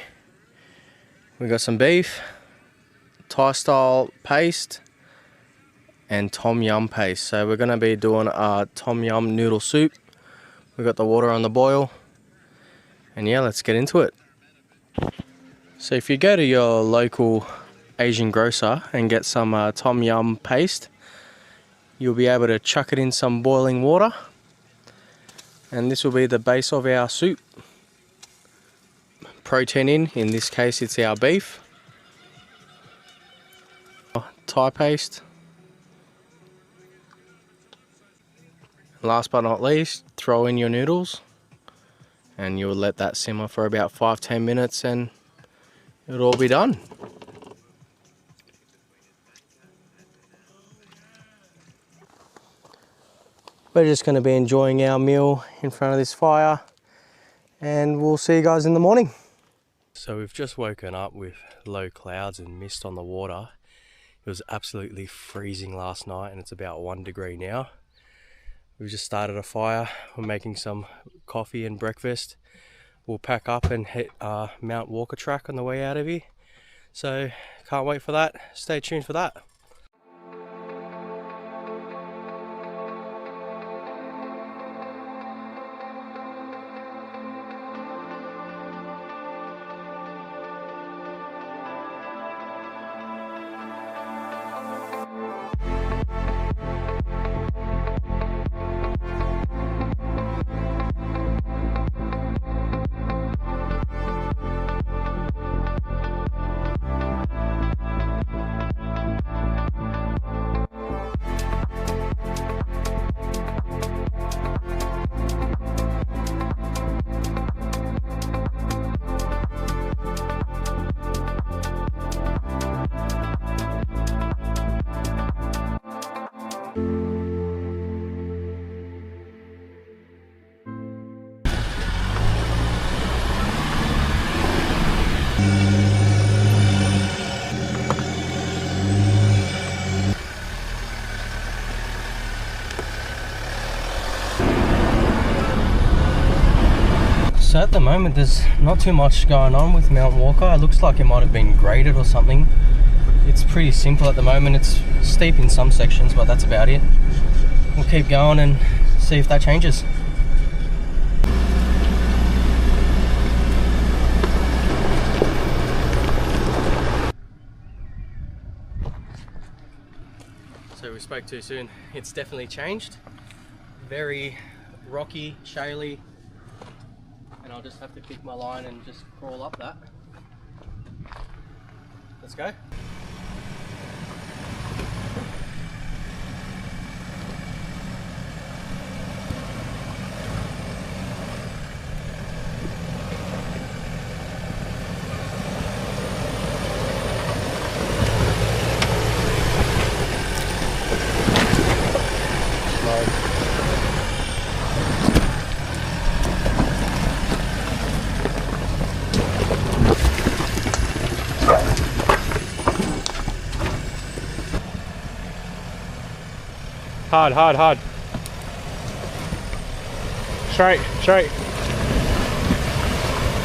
we got some beef, Thai style paste, and tom yum paste. So we're going to be doing a tom yum noodle soup. We've got the water on the boil, and yeah, let's get into it. So if you go to your local Asian grocer and get some tom yum paste, you'll be able to chuck it in some boiling water, and this will be the base of our soup. Protein in this case it's our beef, Thai paste, last but not least throw in your noodles, and you'll let that simmer for about 5-10 minutes and it'll all be done. We're just going to be enjoying our meal in front of this fire, and we'll see you guys in the morning. So we've just woken up with low clouds and mist on the water. It was absolutely freezing last night and it's about 1 degree now. We've just started a fire. We're making some coffee and breakfast. We'll pack up and hit Mount Walker track on the way out of here. So can't wait for that. Stay tuned for that. So at the moment there's not too much going on with Mount Walker. It looks like it might have been graded or something. It's pretty simple at the moment. It's steep in some sections, but that's about it. We'll keep going and see if that changes. So we spoke too soon. It's definitely changed. Very rocky, shaly, and I'll just have to pick my line and just crawl up that. Let's go. Hard, hard, hard. Straight, straight.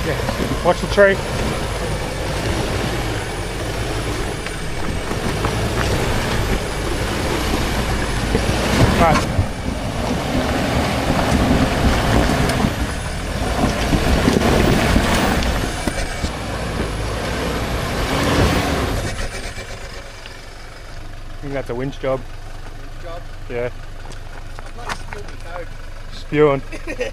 Yeah. Watch the tree. Right. I think that's a winch job. Yeah. Spewing. Alright.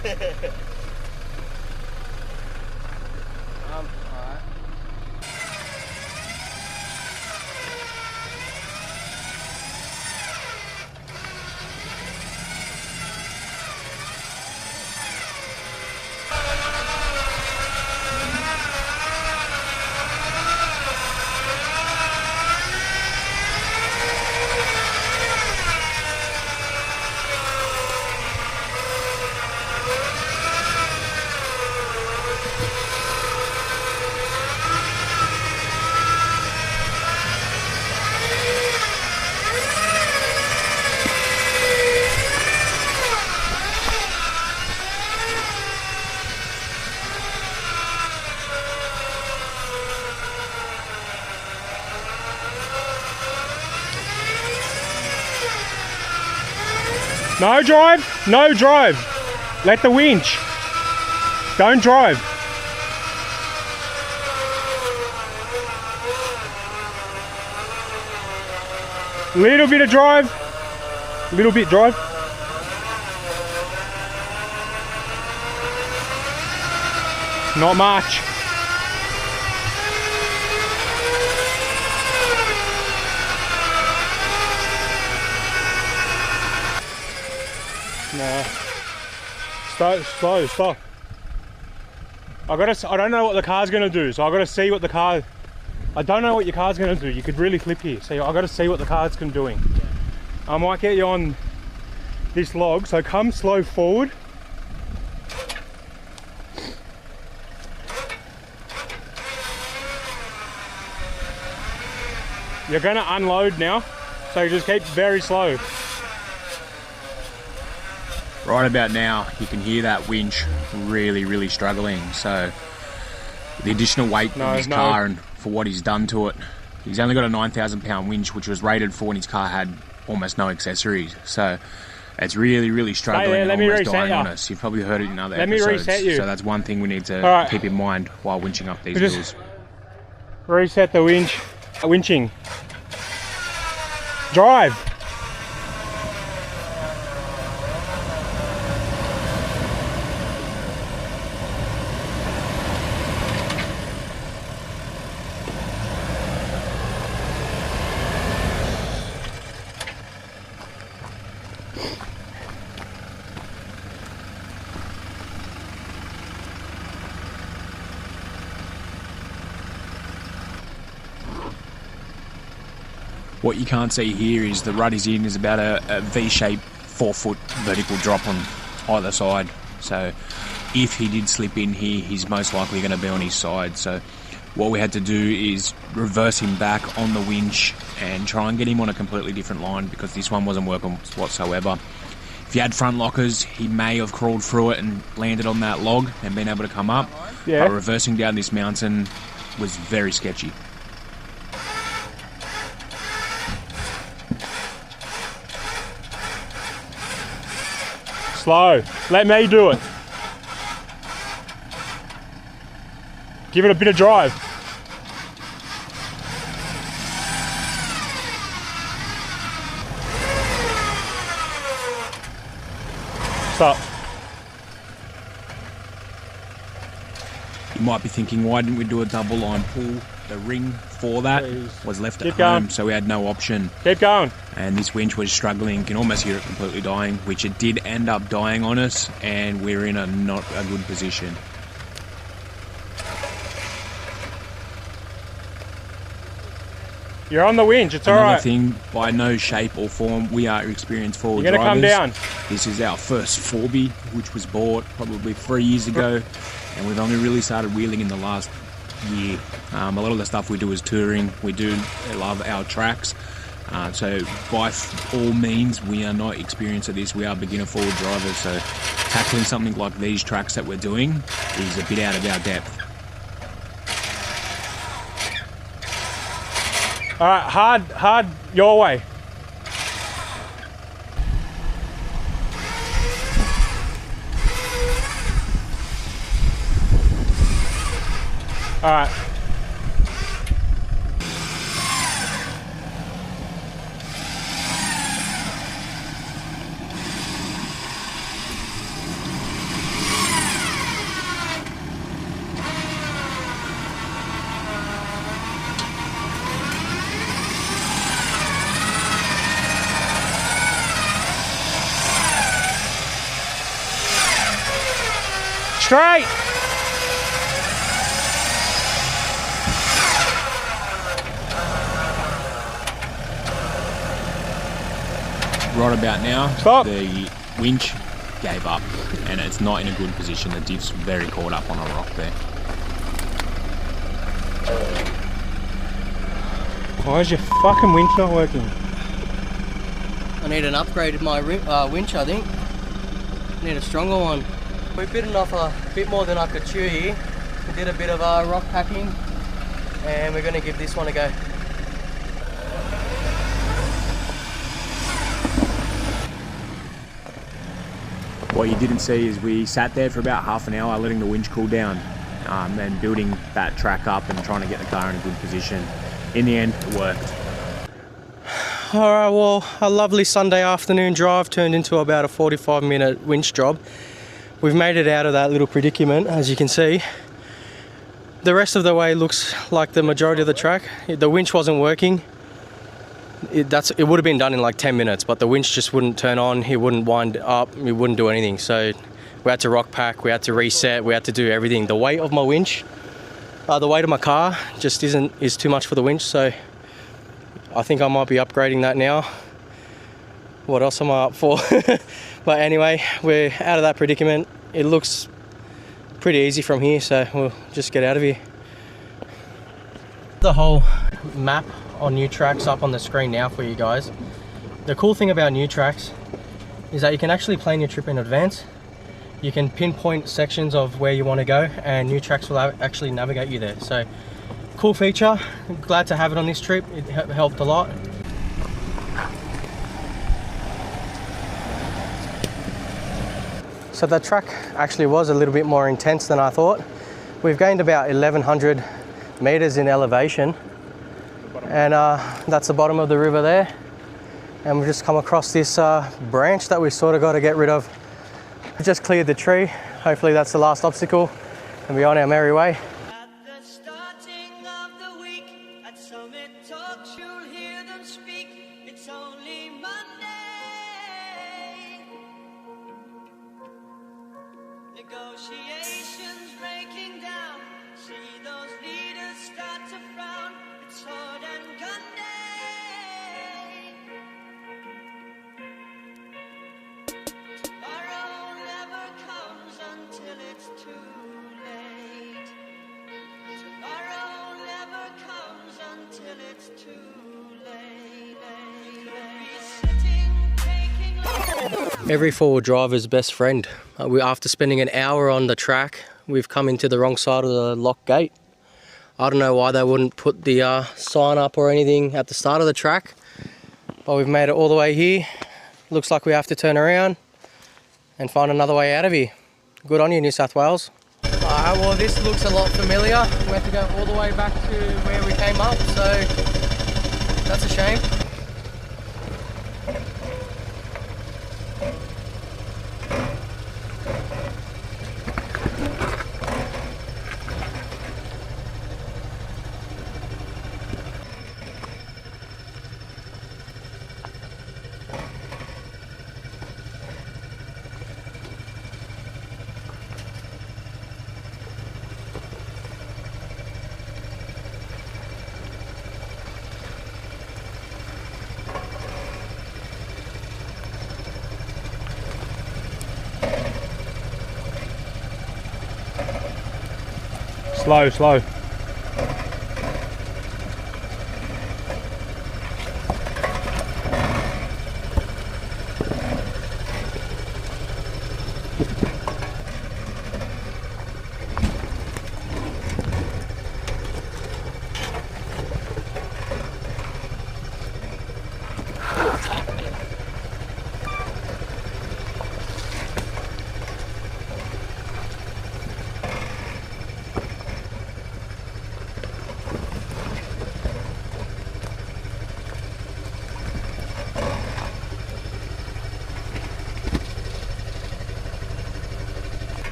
No drive, no drive. Let the winch. Don't drive. Little bit of drive. Little bit drive. Not much. No. Slow, stop. I don't know what the car's gonna do, so I gotta see what the car. I don't know what your car's gonna do. You could really flip here, so I gotta see what the car's doing. I might get you on this log, so come slow forward. You're gonna unload now, so just keep very slow. Right about now, you can hear that winch really struggling. So the additional weight of his car and for what he's done to it, he's only got a 9,000 pound winch, which was rated for when his car had almost no accessories. So it's really struggling and almost dying on us. You've probably heard it in other episodes. Let me reset you. So that's one thing we need to keep in mind while winching up these hills. Reset the winch. Winching. Drive. What you can't see here is the rut he's in is about a V-shaped 4-foot vertical drop on either side. So if he did slip in here, he's most likely going to be on his side. So what we had to do is reverse him back on the winch and try and get him on a completely different line, because this one wasn't working whatsoever. If you had front lockers, he may have crawled through it and landed on that log and been able to come up. Yeah. But reversing down this mountain was very sketchy. Slow. Let me do it. Give it a bit of drive. Stop. You might be thinking, why didn't we do a double line pull? The ring for that was left at Keep home, going. so we had no option. Keep going. And this winch was struggling. You can almost hear it completely dying, which it did end up dying on us, and we're in not a good position. You're on the winch, it's Another alright. thing, by no shape or form, we are experienced forward You're drivers. gonna come down. This is our first 4B, which was bought probably 3 years ago, and we've only really started wheeling in the last year. A lot of the stuff we do is touring. We do love our tracks. So by all means, we are not experienced at this. We are beginner forward drivers, so tackling something like these tracks that we're doing is a bit out of our depth. Alright, hard your way. Alright. Straight! Right about now, Stop. The winch gave up, and it's not in a good position. The diff's very caught up on a rock there. Why is your fucking winch not working? I need an upgrade of my winch, I think. I need a stronger one. We've bitten off a bit more than I could chew here. We did a bit of rock packing, and we're going to give this one a go. What you didn't see is we sat there for about half an hour letting the winch cool down and building that track up and trying to get the car in a good position. In the end, it worked. Alright, well, a lovely Sunday afternoon drive turned into about a 45-minute winch job. We've made it out of that little predicament, as you can see. The rest of the way looks like the majority of the track. The winch wasn't working. It would have been done in like 10 minutes, but the winch just wouldn't turn on, it wouldn't wind up, it wouldn't do anything. So we had to rock pack, we had to reset, we had to do everything. The weight of my winch, the weight of my car just is too much for the winch, so I think I might be upgrading that now. What else am I up for? But anyway, we're out of that predicament. It looks pretty easy from here, so we'll just get out of here. The whole map on new tracks up on the screen now for you guys. The cool thing about new tracks is that you can actually plan your trip in advance. You can pinpoint sections of where you want to go, and new tracks will actually navigate you there. So cool feature. I'm glad to have it on this trip. It helped a lot. So the track actually was a little bit more intense than I thought. We've gained about 1100 meters in elevation, and that's the bottom of the river there. And we've just come across this branch that we sort of got to get rid of. We just cleared the tree. Hopefully that's the last obstacle, and we're on our merry way. Negotiations breaking down. See those leaders start to frown. It's sword and gun day. Tomorrow never comes until it's too late. Tomorrow never comes until it's too late. Every forward driver's best friend. After spending an hour on the track, we've come into the wrong side of the lock gate. I don't know why they wouldn't put the sign up or anything at the start of the track, but we've made it all the way here. Looks like we have to turn around and find another way out of here. Good on you, New South Wales. Alright, well this looks a lot familiar. We have to go all the way back to where we came up, so that's a shame. Slow, slow.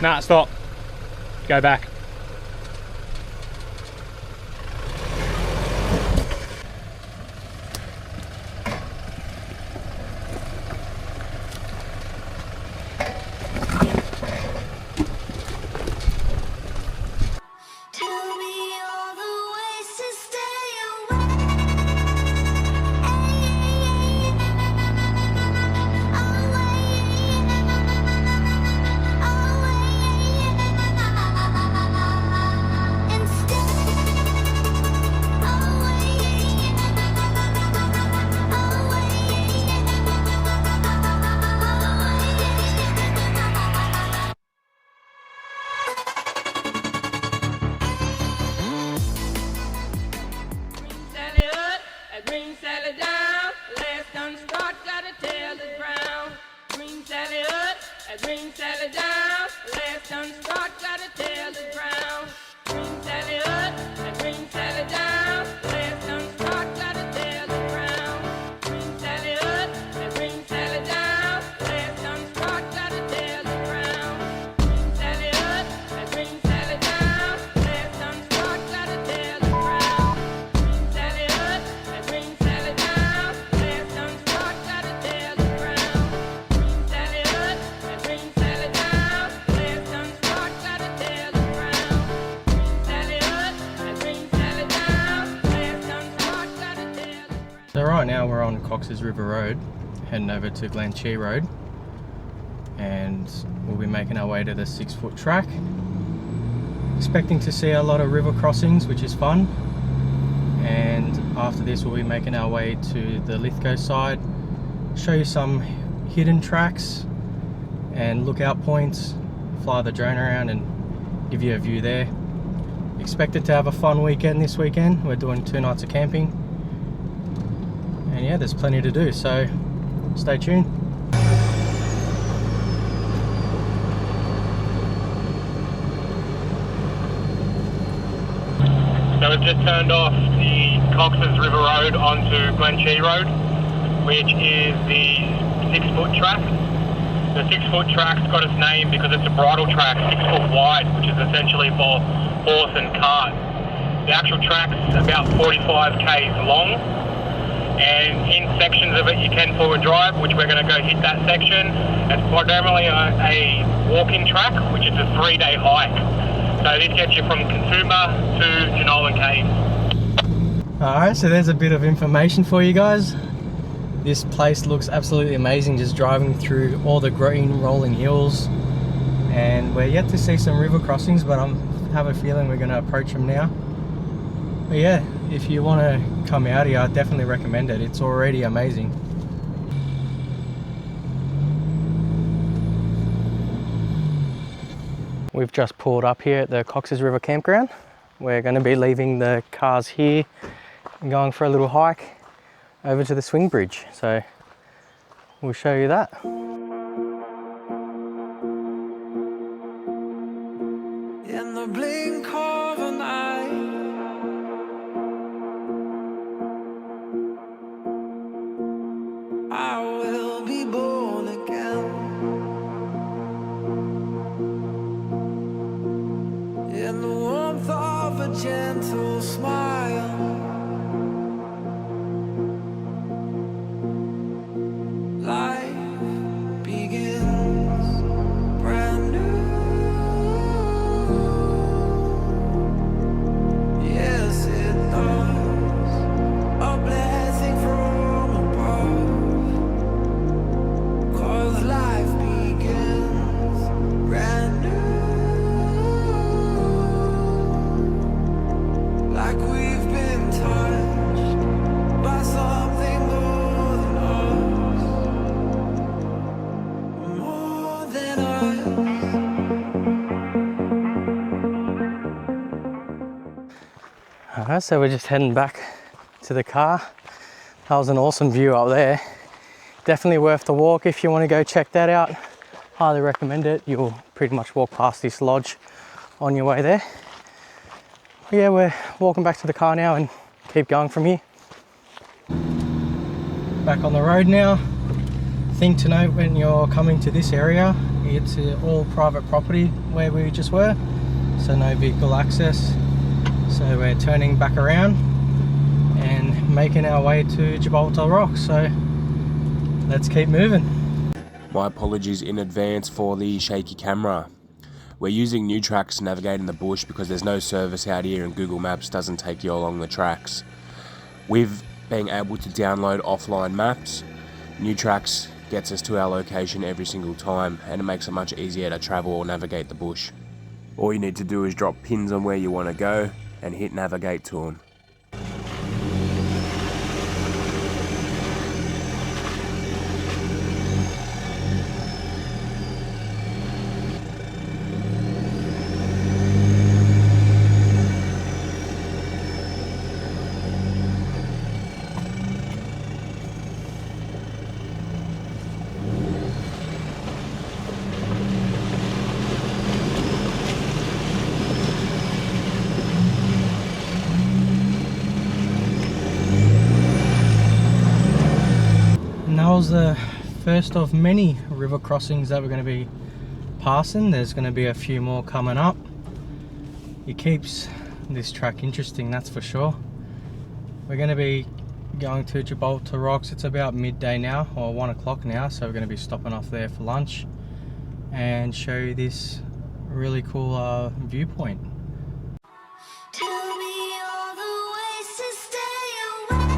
Nah, stop. Go back. So right now we're on Cox's River Road, heading over to Glenchee Road, and we'll be making our way to the 6-foot track. Expecting to see a lot of river crossings, which is fun, and after this we'll be making our way to the Lithgow side, show you some hidden tracks and lookout points, fly the drone around and give you a view there. Expected to have a fun weekend this weekend. We're doing 2 nights of camping. And yeah, there's plenty to do, so stay tuned. So we've just turned off the Cox's River Road onto Glenchee Road, which is the 6-foot track. The 6-foot track's got its name because it's a bridle track, 6 foot wide, which is essentially for horse and cart. The actual track's about 45 k's long, and in sections of it you can forward drive, which we're going to go hit that section. It's predominantly a walking track, which is a 3-day hike. So this gets you from Katoomba to Jenolan Cave. Alright, so there's a bit of information for you guys. This place looks absolutely amazing, just driving through all the green rolling hills. And we're yet to see some river crossings, but I have a feeling we're going to approach them now. But yeah, if you want to come out here, I definitely recommend it. It's already amazing. We've just pulled up here at the Cox's River Campground. We're going to be leaving the cars here and going for a little hike over to the swing bridge. So we'll show you that. gentle smile. Life begins brand new. Yes, it does. A blessing from above. 'Cause life begins brand new. Like we've been touched by something more than us. More than us. Alright, so we're just heading back to the car. That was an awesome view up there. Definitely worth the walk if you want to go check that out. Highly recommend it. You'll pretty much walk past this lodge on your way there. But yeah, we're walking back to the car now and keep going from here. Back on the road now. Thing to note when you're coming to this area, it's all private property where we just were, so no vehicle access. So we're turning back around and making our way to Gibraltar Rocks, so let's keep moving. My apologies in advance for the shaky camera. We're using new tracks to navigate in the bush because there's no service out here and Google Maps doesn't take you along the tracks. We've been able to download offline maps. New tracks gets us to our location every single time and it makes it much easier to travel or navigate the bush. All you need to do is drop pins on where you want to go and hit navigate to them. That was the first of many river crossings that we're going to be passing. There's going to be a few more coming up. It keeps this track interesting, that's for sure. We're going to be going to Gibraltar Rocks. It's about midday now, or 1 o'clock now, so we're going to be stopping off there for lunch and show you this really cool viewpoint. Tell me all the ways to stay away.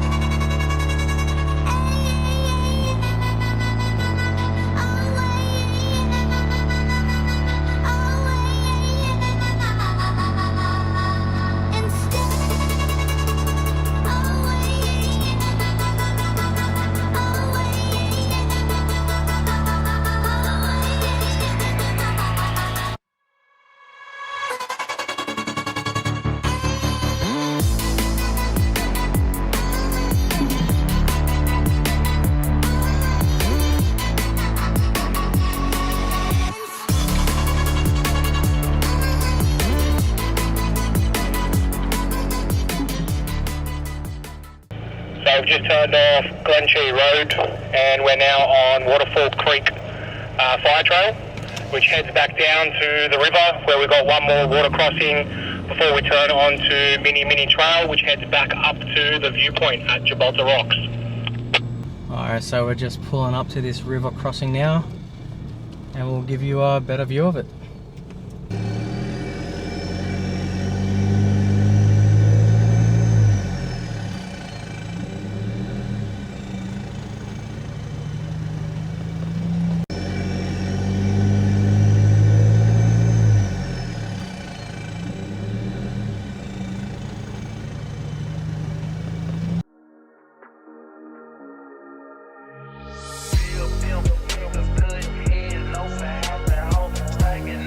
So we've just turned off Glenchee Road and we're now on Waterfall Creek Fire Trail, which heads back down to the river where we've got one more water crossing before we turn on to Mini Trail, which heads back up to the viewpoint at Gibraltar Rocks. Alright, so we're just pulling up to this river crossing now and we'll give you a better view of it. Feel good, head low, fast, the house, like it.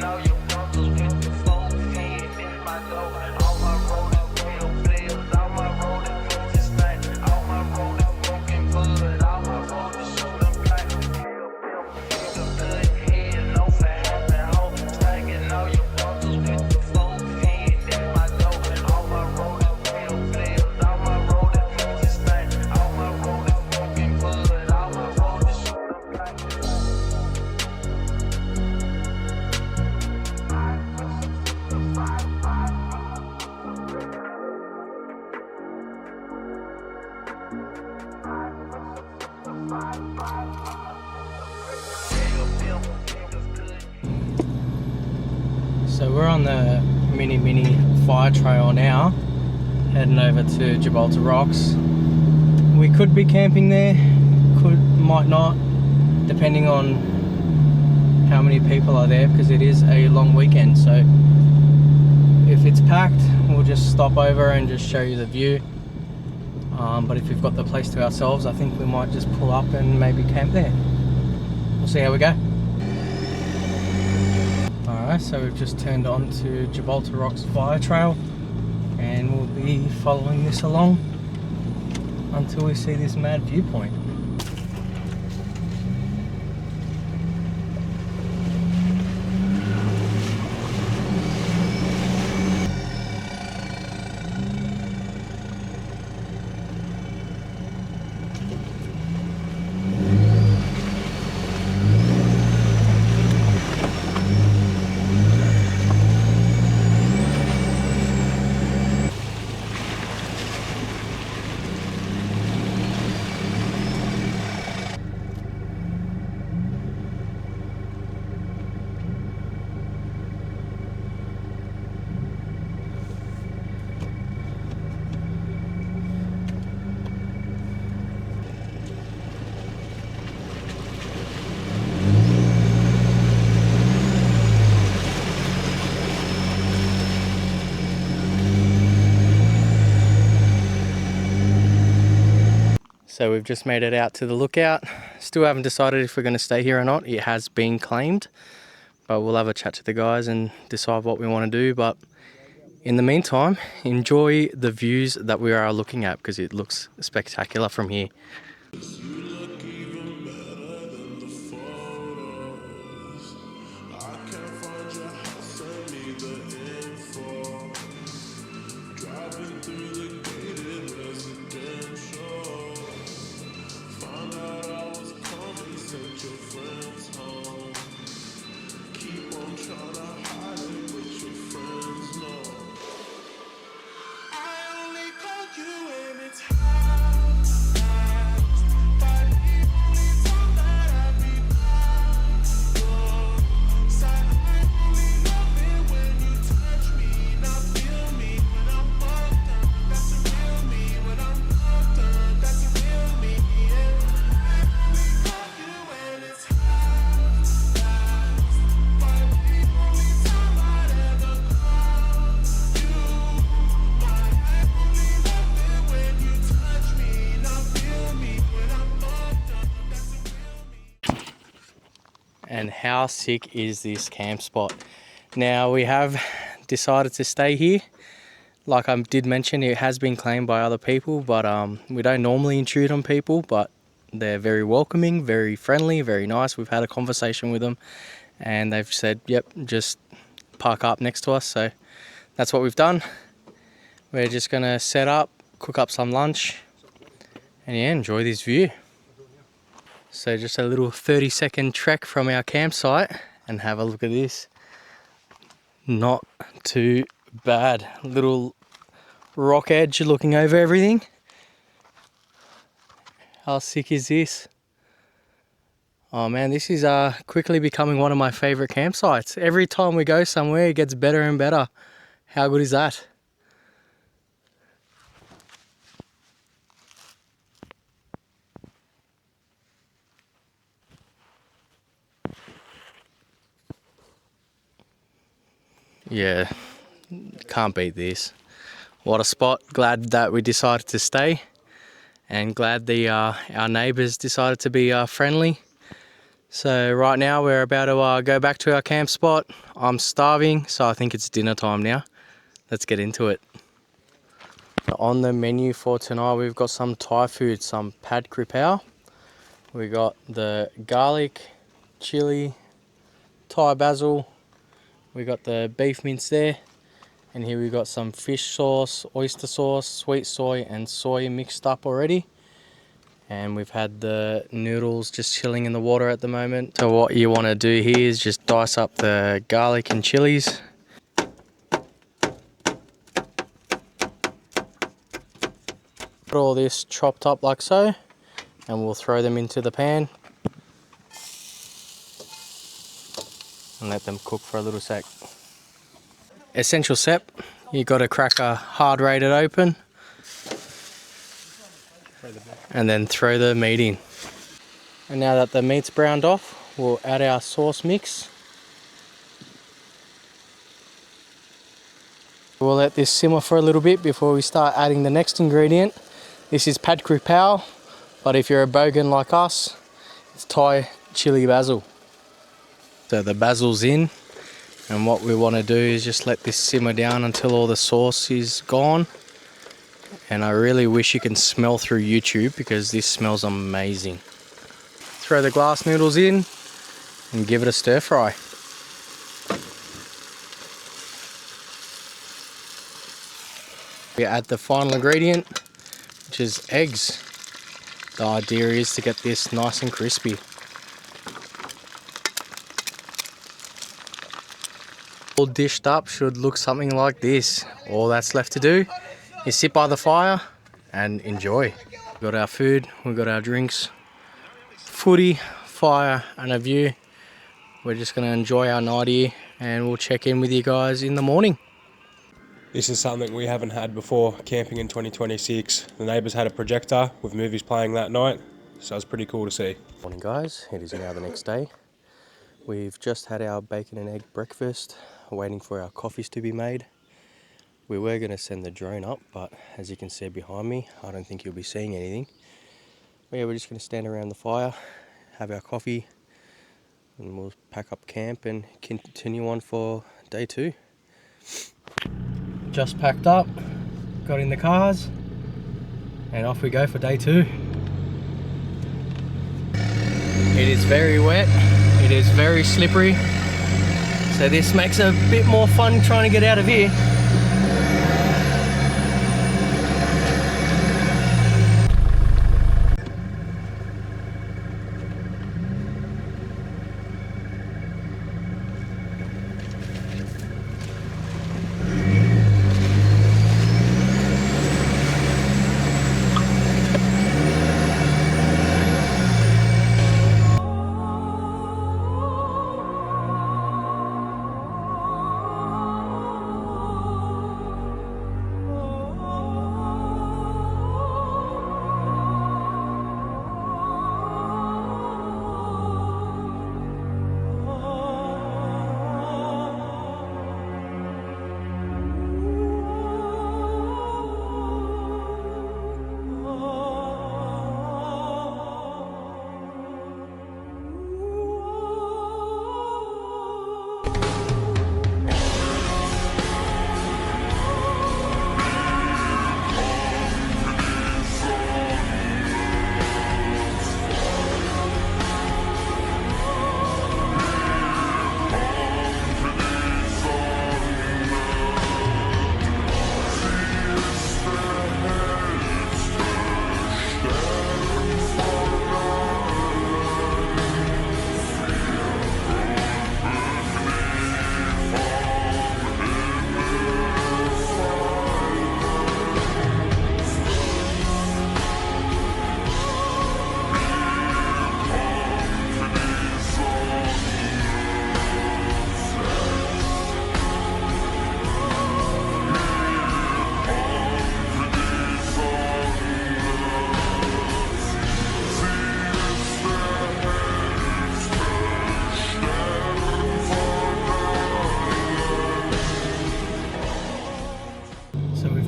So we're on the mini fire trail now, heading over to Gibraltar Rocks. We could be camping there, might not, depending on how many people are there, because it is a long weekend. So if it's packed, we'll just stop over and just show you the view. But if we've got the place to ourselves, I think we might just pull up and maybe camp there. We'll see how we go. Alright, so we've just turned on to Gibraltar Rocks fire trail, and we'll be following this along until we see this mad viewpoint. So we've just made it out to the lookout. Still haven't decided if we're going to stay here or not. It has been claimed, but we'll have a chat to the guys and decide what we want to do. But in the meantime, enjoy the views that we are looking at, because it looks spectacular from here. And how sick is this camp spot? Now, we have decided to stay here. Like I did mention, it has been claimed by other people, but we don't normally intrude on people, but they're very welcoming, very friendly, very nice. We've had a conversation with them and they've said, yep, just park up next to us. So that's what we've done. We're just gonna set up, cook up some lunch, and yeah, enjoy this view. So just a little 30-second trek from our campsite, and have a look at this. Not too bad. Little rock edge looking over everything. How sick is this? Oh man, this is quickly becoming one of my favorite campsites. Every time we go somewhere, it gets better and better. How good is that? Yeah, can't beat this. What a spot. Glad that we decided to stay, and glad our neighbours decided to be friendly. So right now we're about to go back to our camp spot. I'm starving, so I think it's dinner time now. Let's get into it. On the menu for tonight, we've got some Thai food, some pad kripao. We got the garlic, chili, Thai basil. We got the beef mince there, and here we got some fish sauce, oyster sauce, sweet soy and soy mixed up already. And we've had the noodles just chilling in the water at the moment. So what you want to do here is just dice up the garlic and chilies. Put all this chopped up like so, and we'll throw them into the pan and let them cook for a little sec. Essential step, you got to crack a hard rated open and then throw the meat in. And now that the meat's browned off, we'll add our sauce mix. We'll let this simmer for a little bit before we start adding the next ingredient. This is pad kru pao, but if you're a bogan like us, it's Thai chili basil. So the basil's in, and what we want to do is just let this simmer down until all the sauce is gone. And I really wish you can smell through YouTube because this smells amazing. Throw the glass noodles in and give it a stir fry. We add the final ingredient, which is eggs. The idea is to get this nice and crispy. All dished up should look something like this. All that's left to do is sit by the fire and enjoy. We've got our food, we've got our drinks, footy, fire and a view. We're just going to enjoy our night here and we'll check in with you guys in the morning. This is something we haven't had before, camping in 2026. The neighbours had a projector with movies playing that night, so it was pretty cool to see. Morning guys, it is now the next day. We've just had our bacon and egg breakfast, waiting for our coffees to be made. We were going to send the drone up, but as you can see behind me, I don't think you'll be seeing anything. But yeah, we're just going to stand around the fire, have our coffee, and we'll pack up camp and continue on for day 2. Just packed up, got in the cars, and off we go for day 2. It is very wet, it is very slippery, so this makes it a bit more fun trying to get out of here.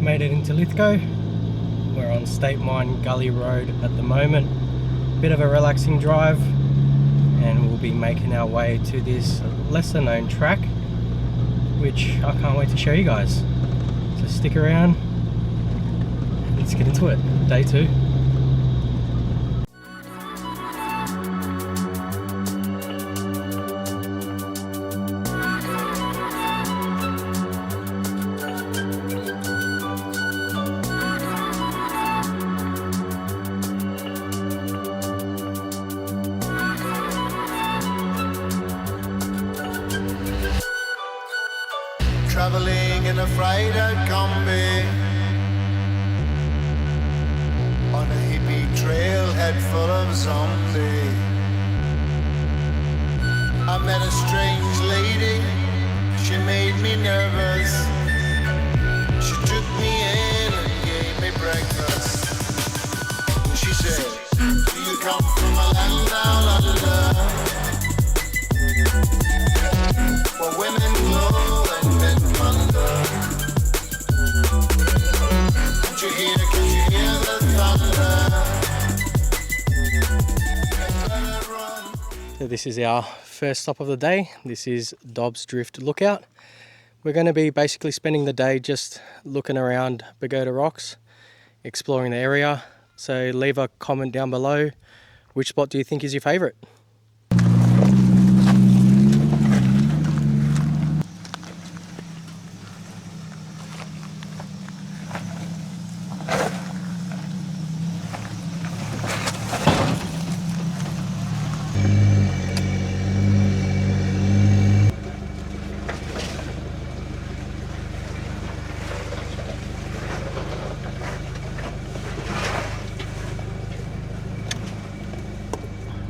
Made it into Lithgow. We're on State Mine Gully Road at the moment. Bit of a relaxing drive, and we'll be making our way to this lesser known track, which I can't wait to show you guys. So stick around, let's get into it. Day 2. Travelling in a freighter combi on a hippie trailhead full of So this is our first stop of the day. This is Dobbs Drift Lookout. We're going to be basically spending the day just looking around Pagoda Rocks, exploring the area. So leave a comment down below. Which spot do you think is your favourite?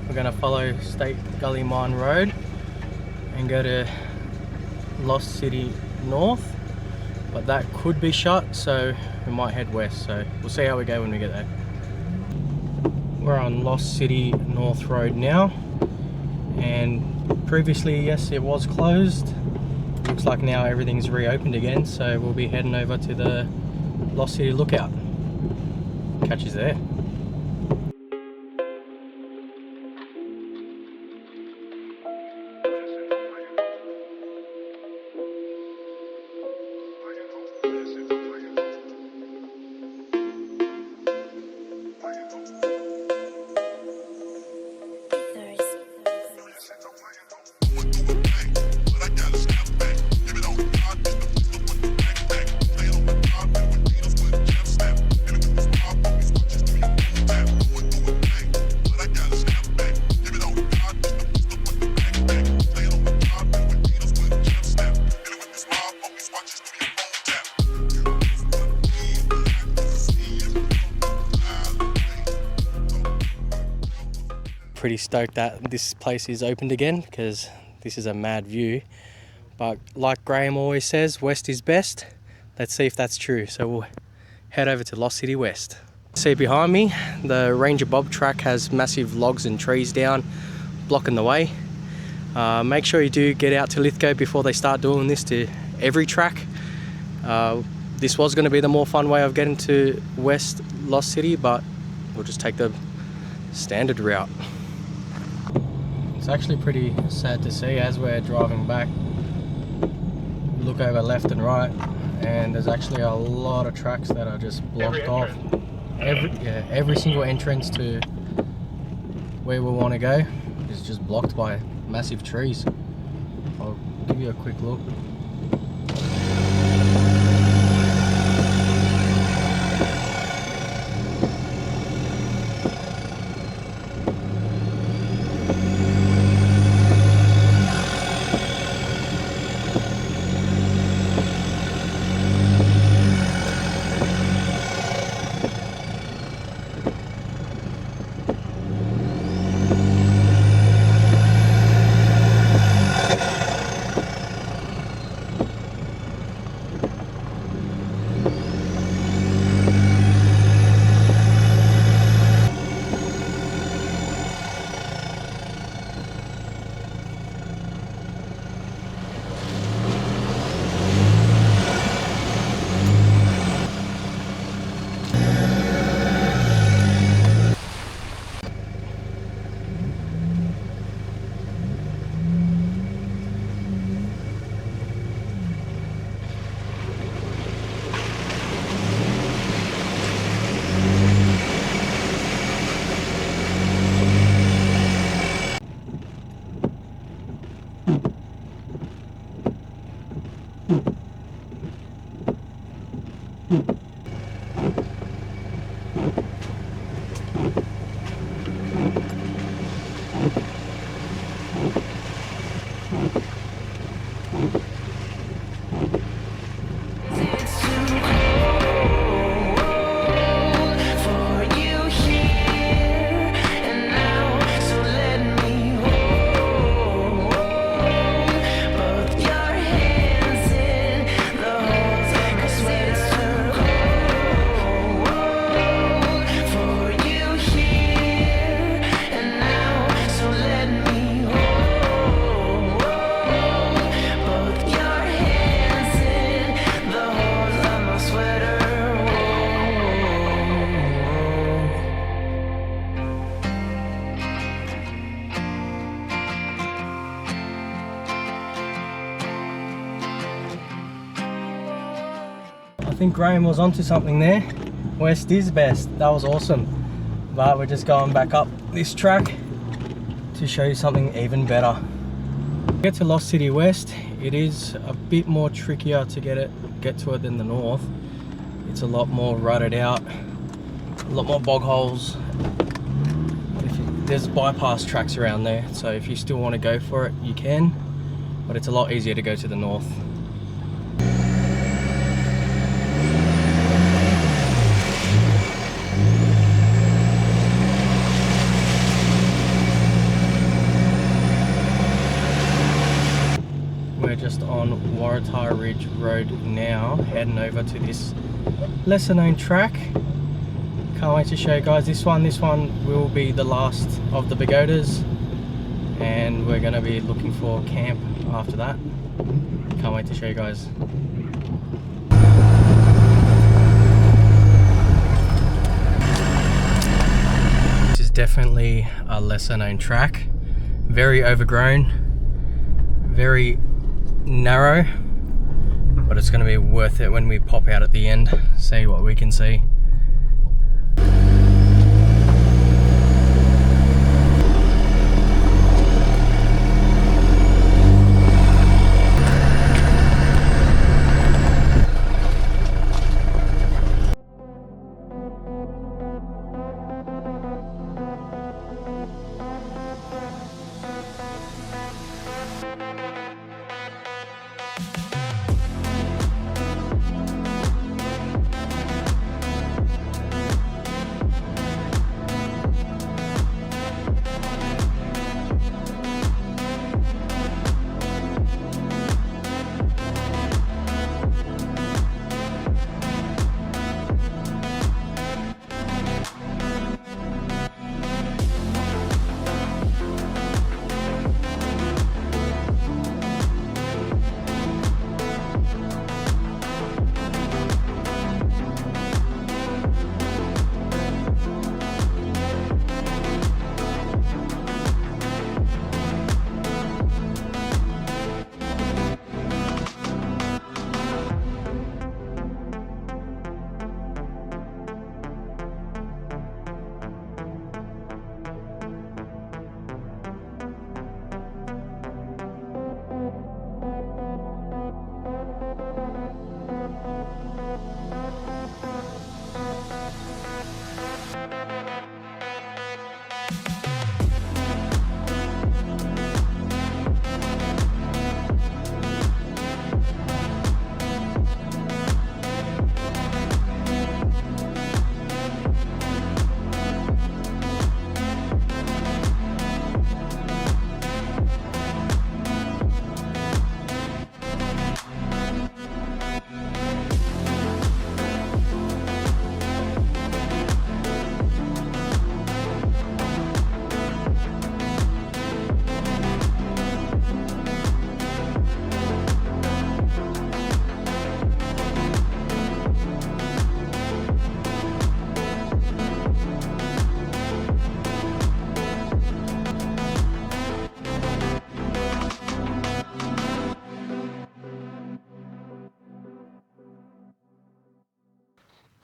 We're going to follow State Gully Mine Road and go to Lost City North, but that could be shut, so we might head west, so we'll see how we go when we get there. We're on Lost City North Road now, and previously, yes, it was closed. Looks like now everything's reopened again, so we'll be heading over to the Lost City Lookout. Catch you there. Pretty stoked that this place is opened again because this is a mad view, but like Graham always says, west is best. Let's see if that's true. So we'll head over to Lost City West. See behind me, the Ranger Bob track has massive logs and trees down blocking the way. Make sure you do get out to Lithgow before they start doing this to every track. This was going to be the more fun way of getting to West Lost City, but we'll just take the standard route. It's actually pretty sad to see as we're driving back. Look over left and right, and there's actually a lot of tracks that are just blocked off. Every single entrance to where we want to go is just blocked by massive trees. I'll give you a quick look. think Graham was onto something there. West is best. That was awesome. But we're just going back up this track to show you something even better. To get to Lost City West, it is a bit more trickier to get to it than the north. It's a lot more rutted out, a lot more bog holes. There's bypass tracks around there, so if you still want to go for it, you can, but it's a lot easier to go to the north. We're just on Waratah Ridge Road now, heading over to this lesser known track. Can't wait to show you guys this one. This one will be the last of the pagodas, and we're going to be looking for camp after that. Can't wait to show you guys. This is definitely a lesser known track. Very overgrown, very narrow, but it's going to be worth it when we pop out at the end, see what we can see.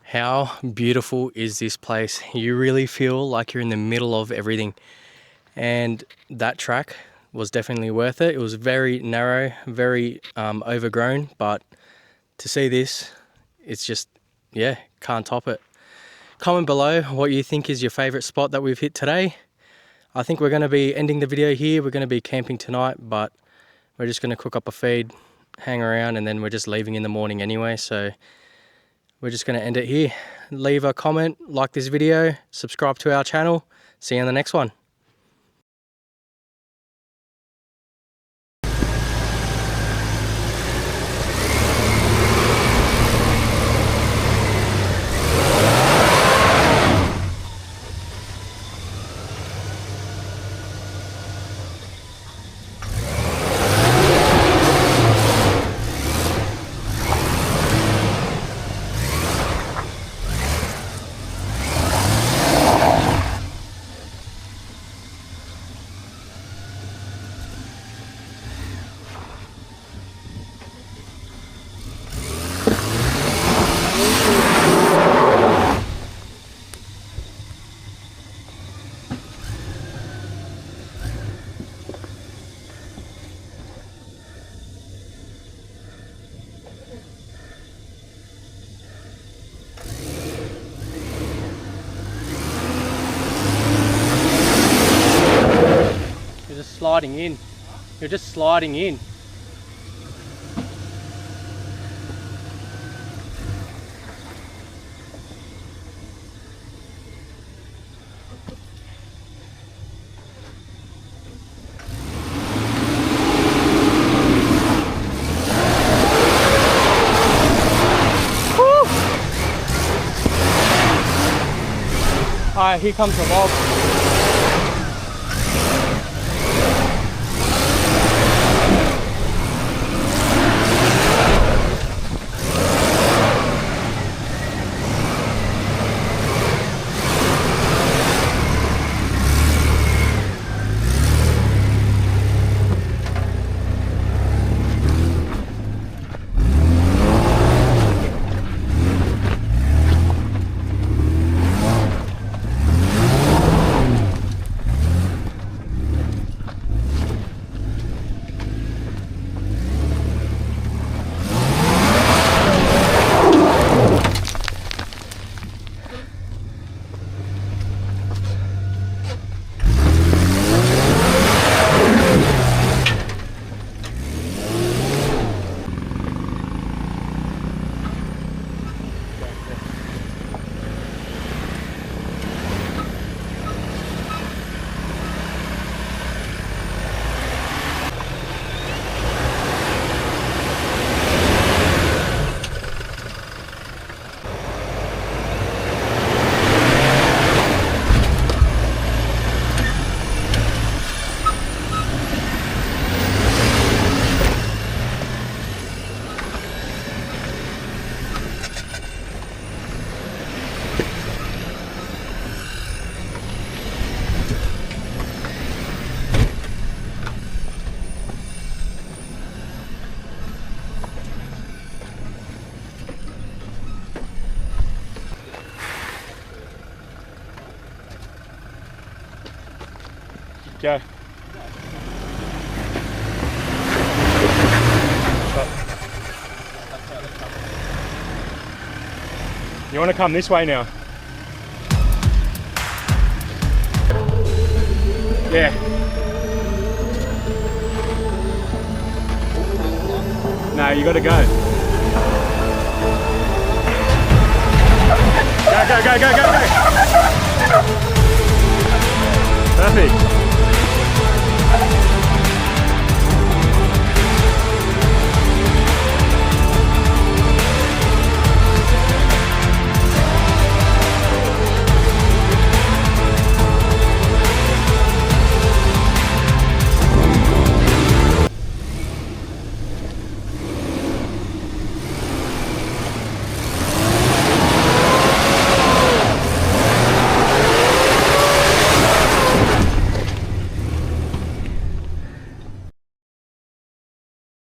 How beautiful is this place? You really feel like you're in the middle of everything. And that track was definitely worth it. It was very narrow, very overgrown, but to see this, it's just, yeah, can't top it. Comment below what you think is your favorite spot that we've hit today. I think we're going to be ending the video here. We're going to be camping tonight, but we're just going to cook up a feed, hang around, and then we're just leaving in the morning anyway. So we're just going to end it here. Leave a comment, like this video, subscribe to our channel. See you in the next one. sliding in. You're just sliding in. Alright, here comes the log. Go. You want to come this way now? Yeah. No, you got to go. Go, go, go, go, go, go. Perfect.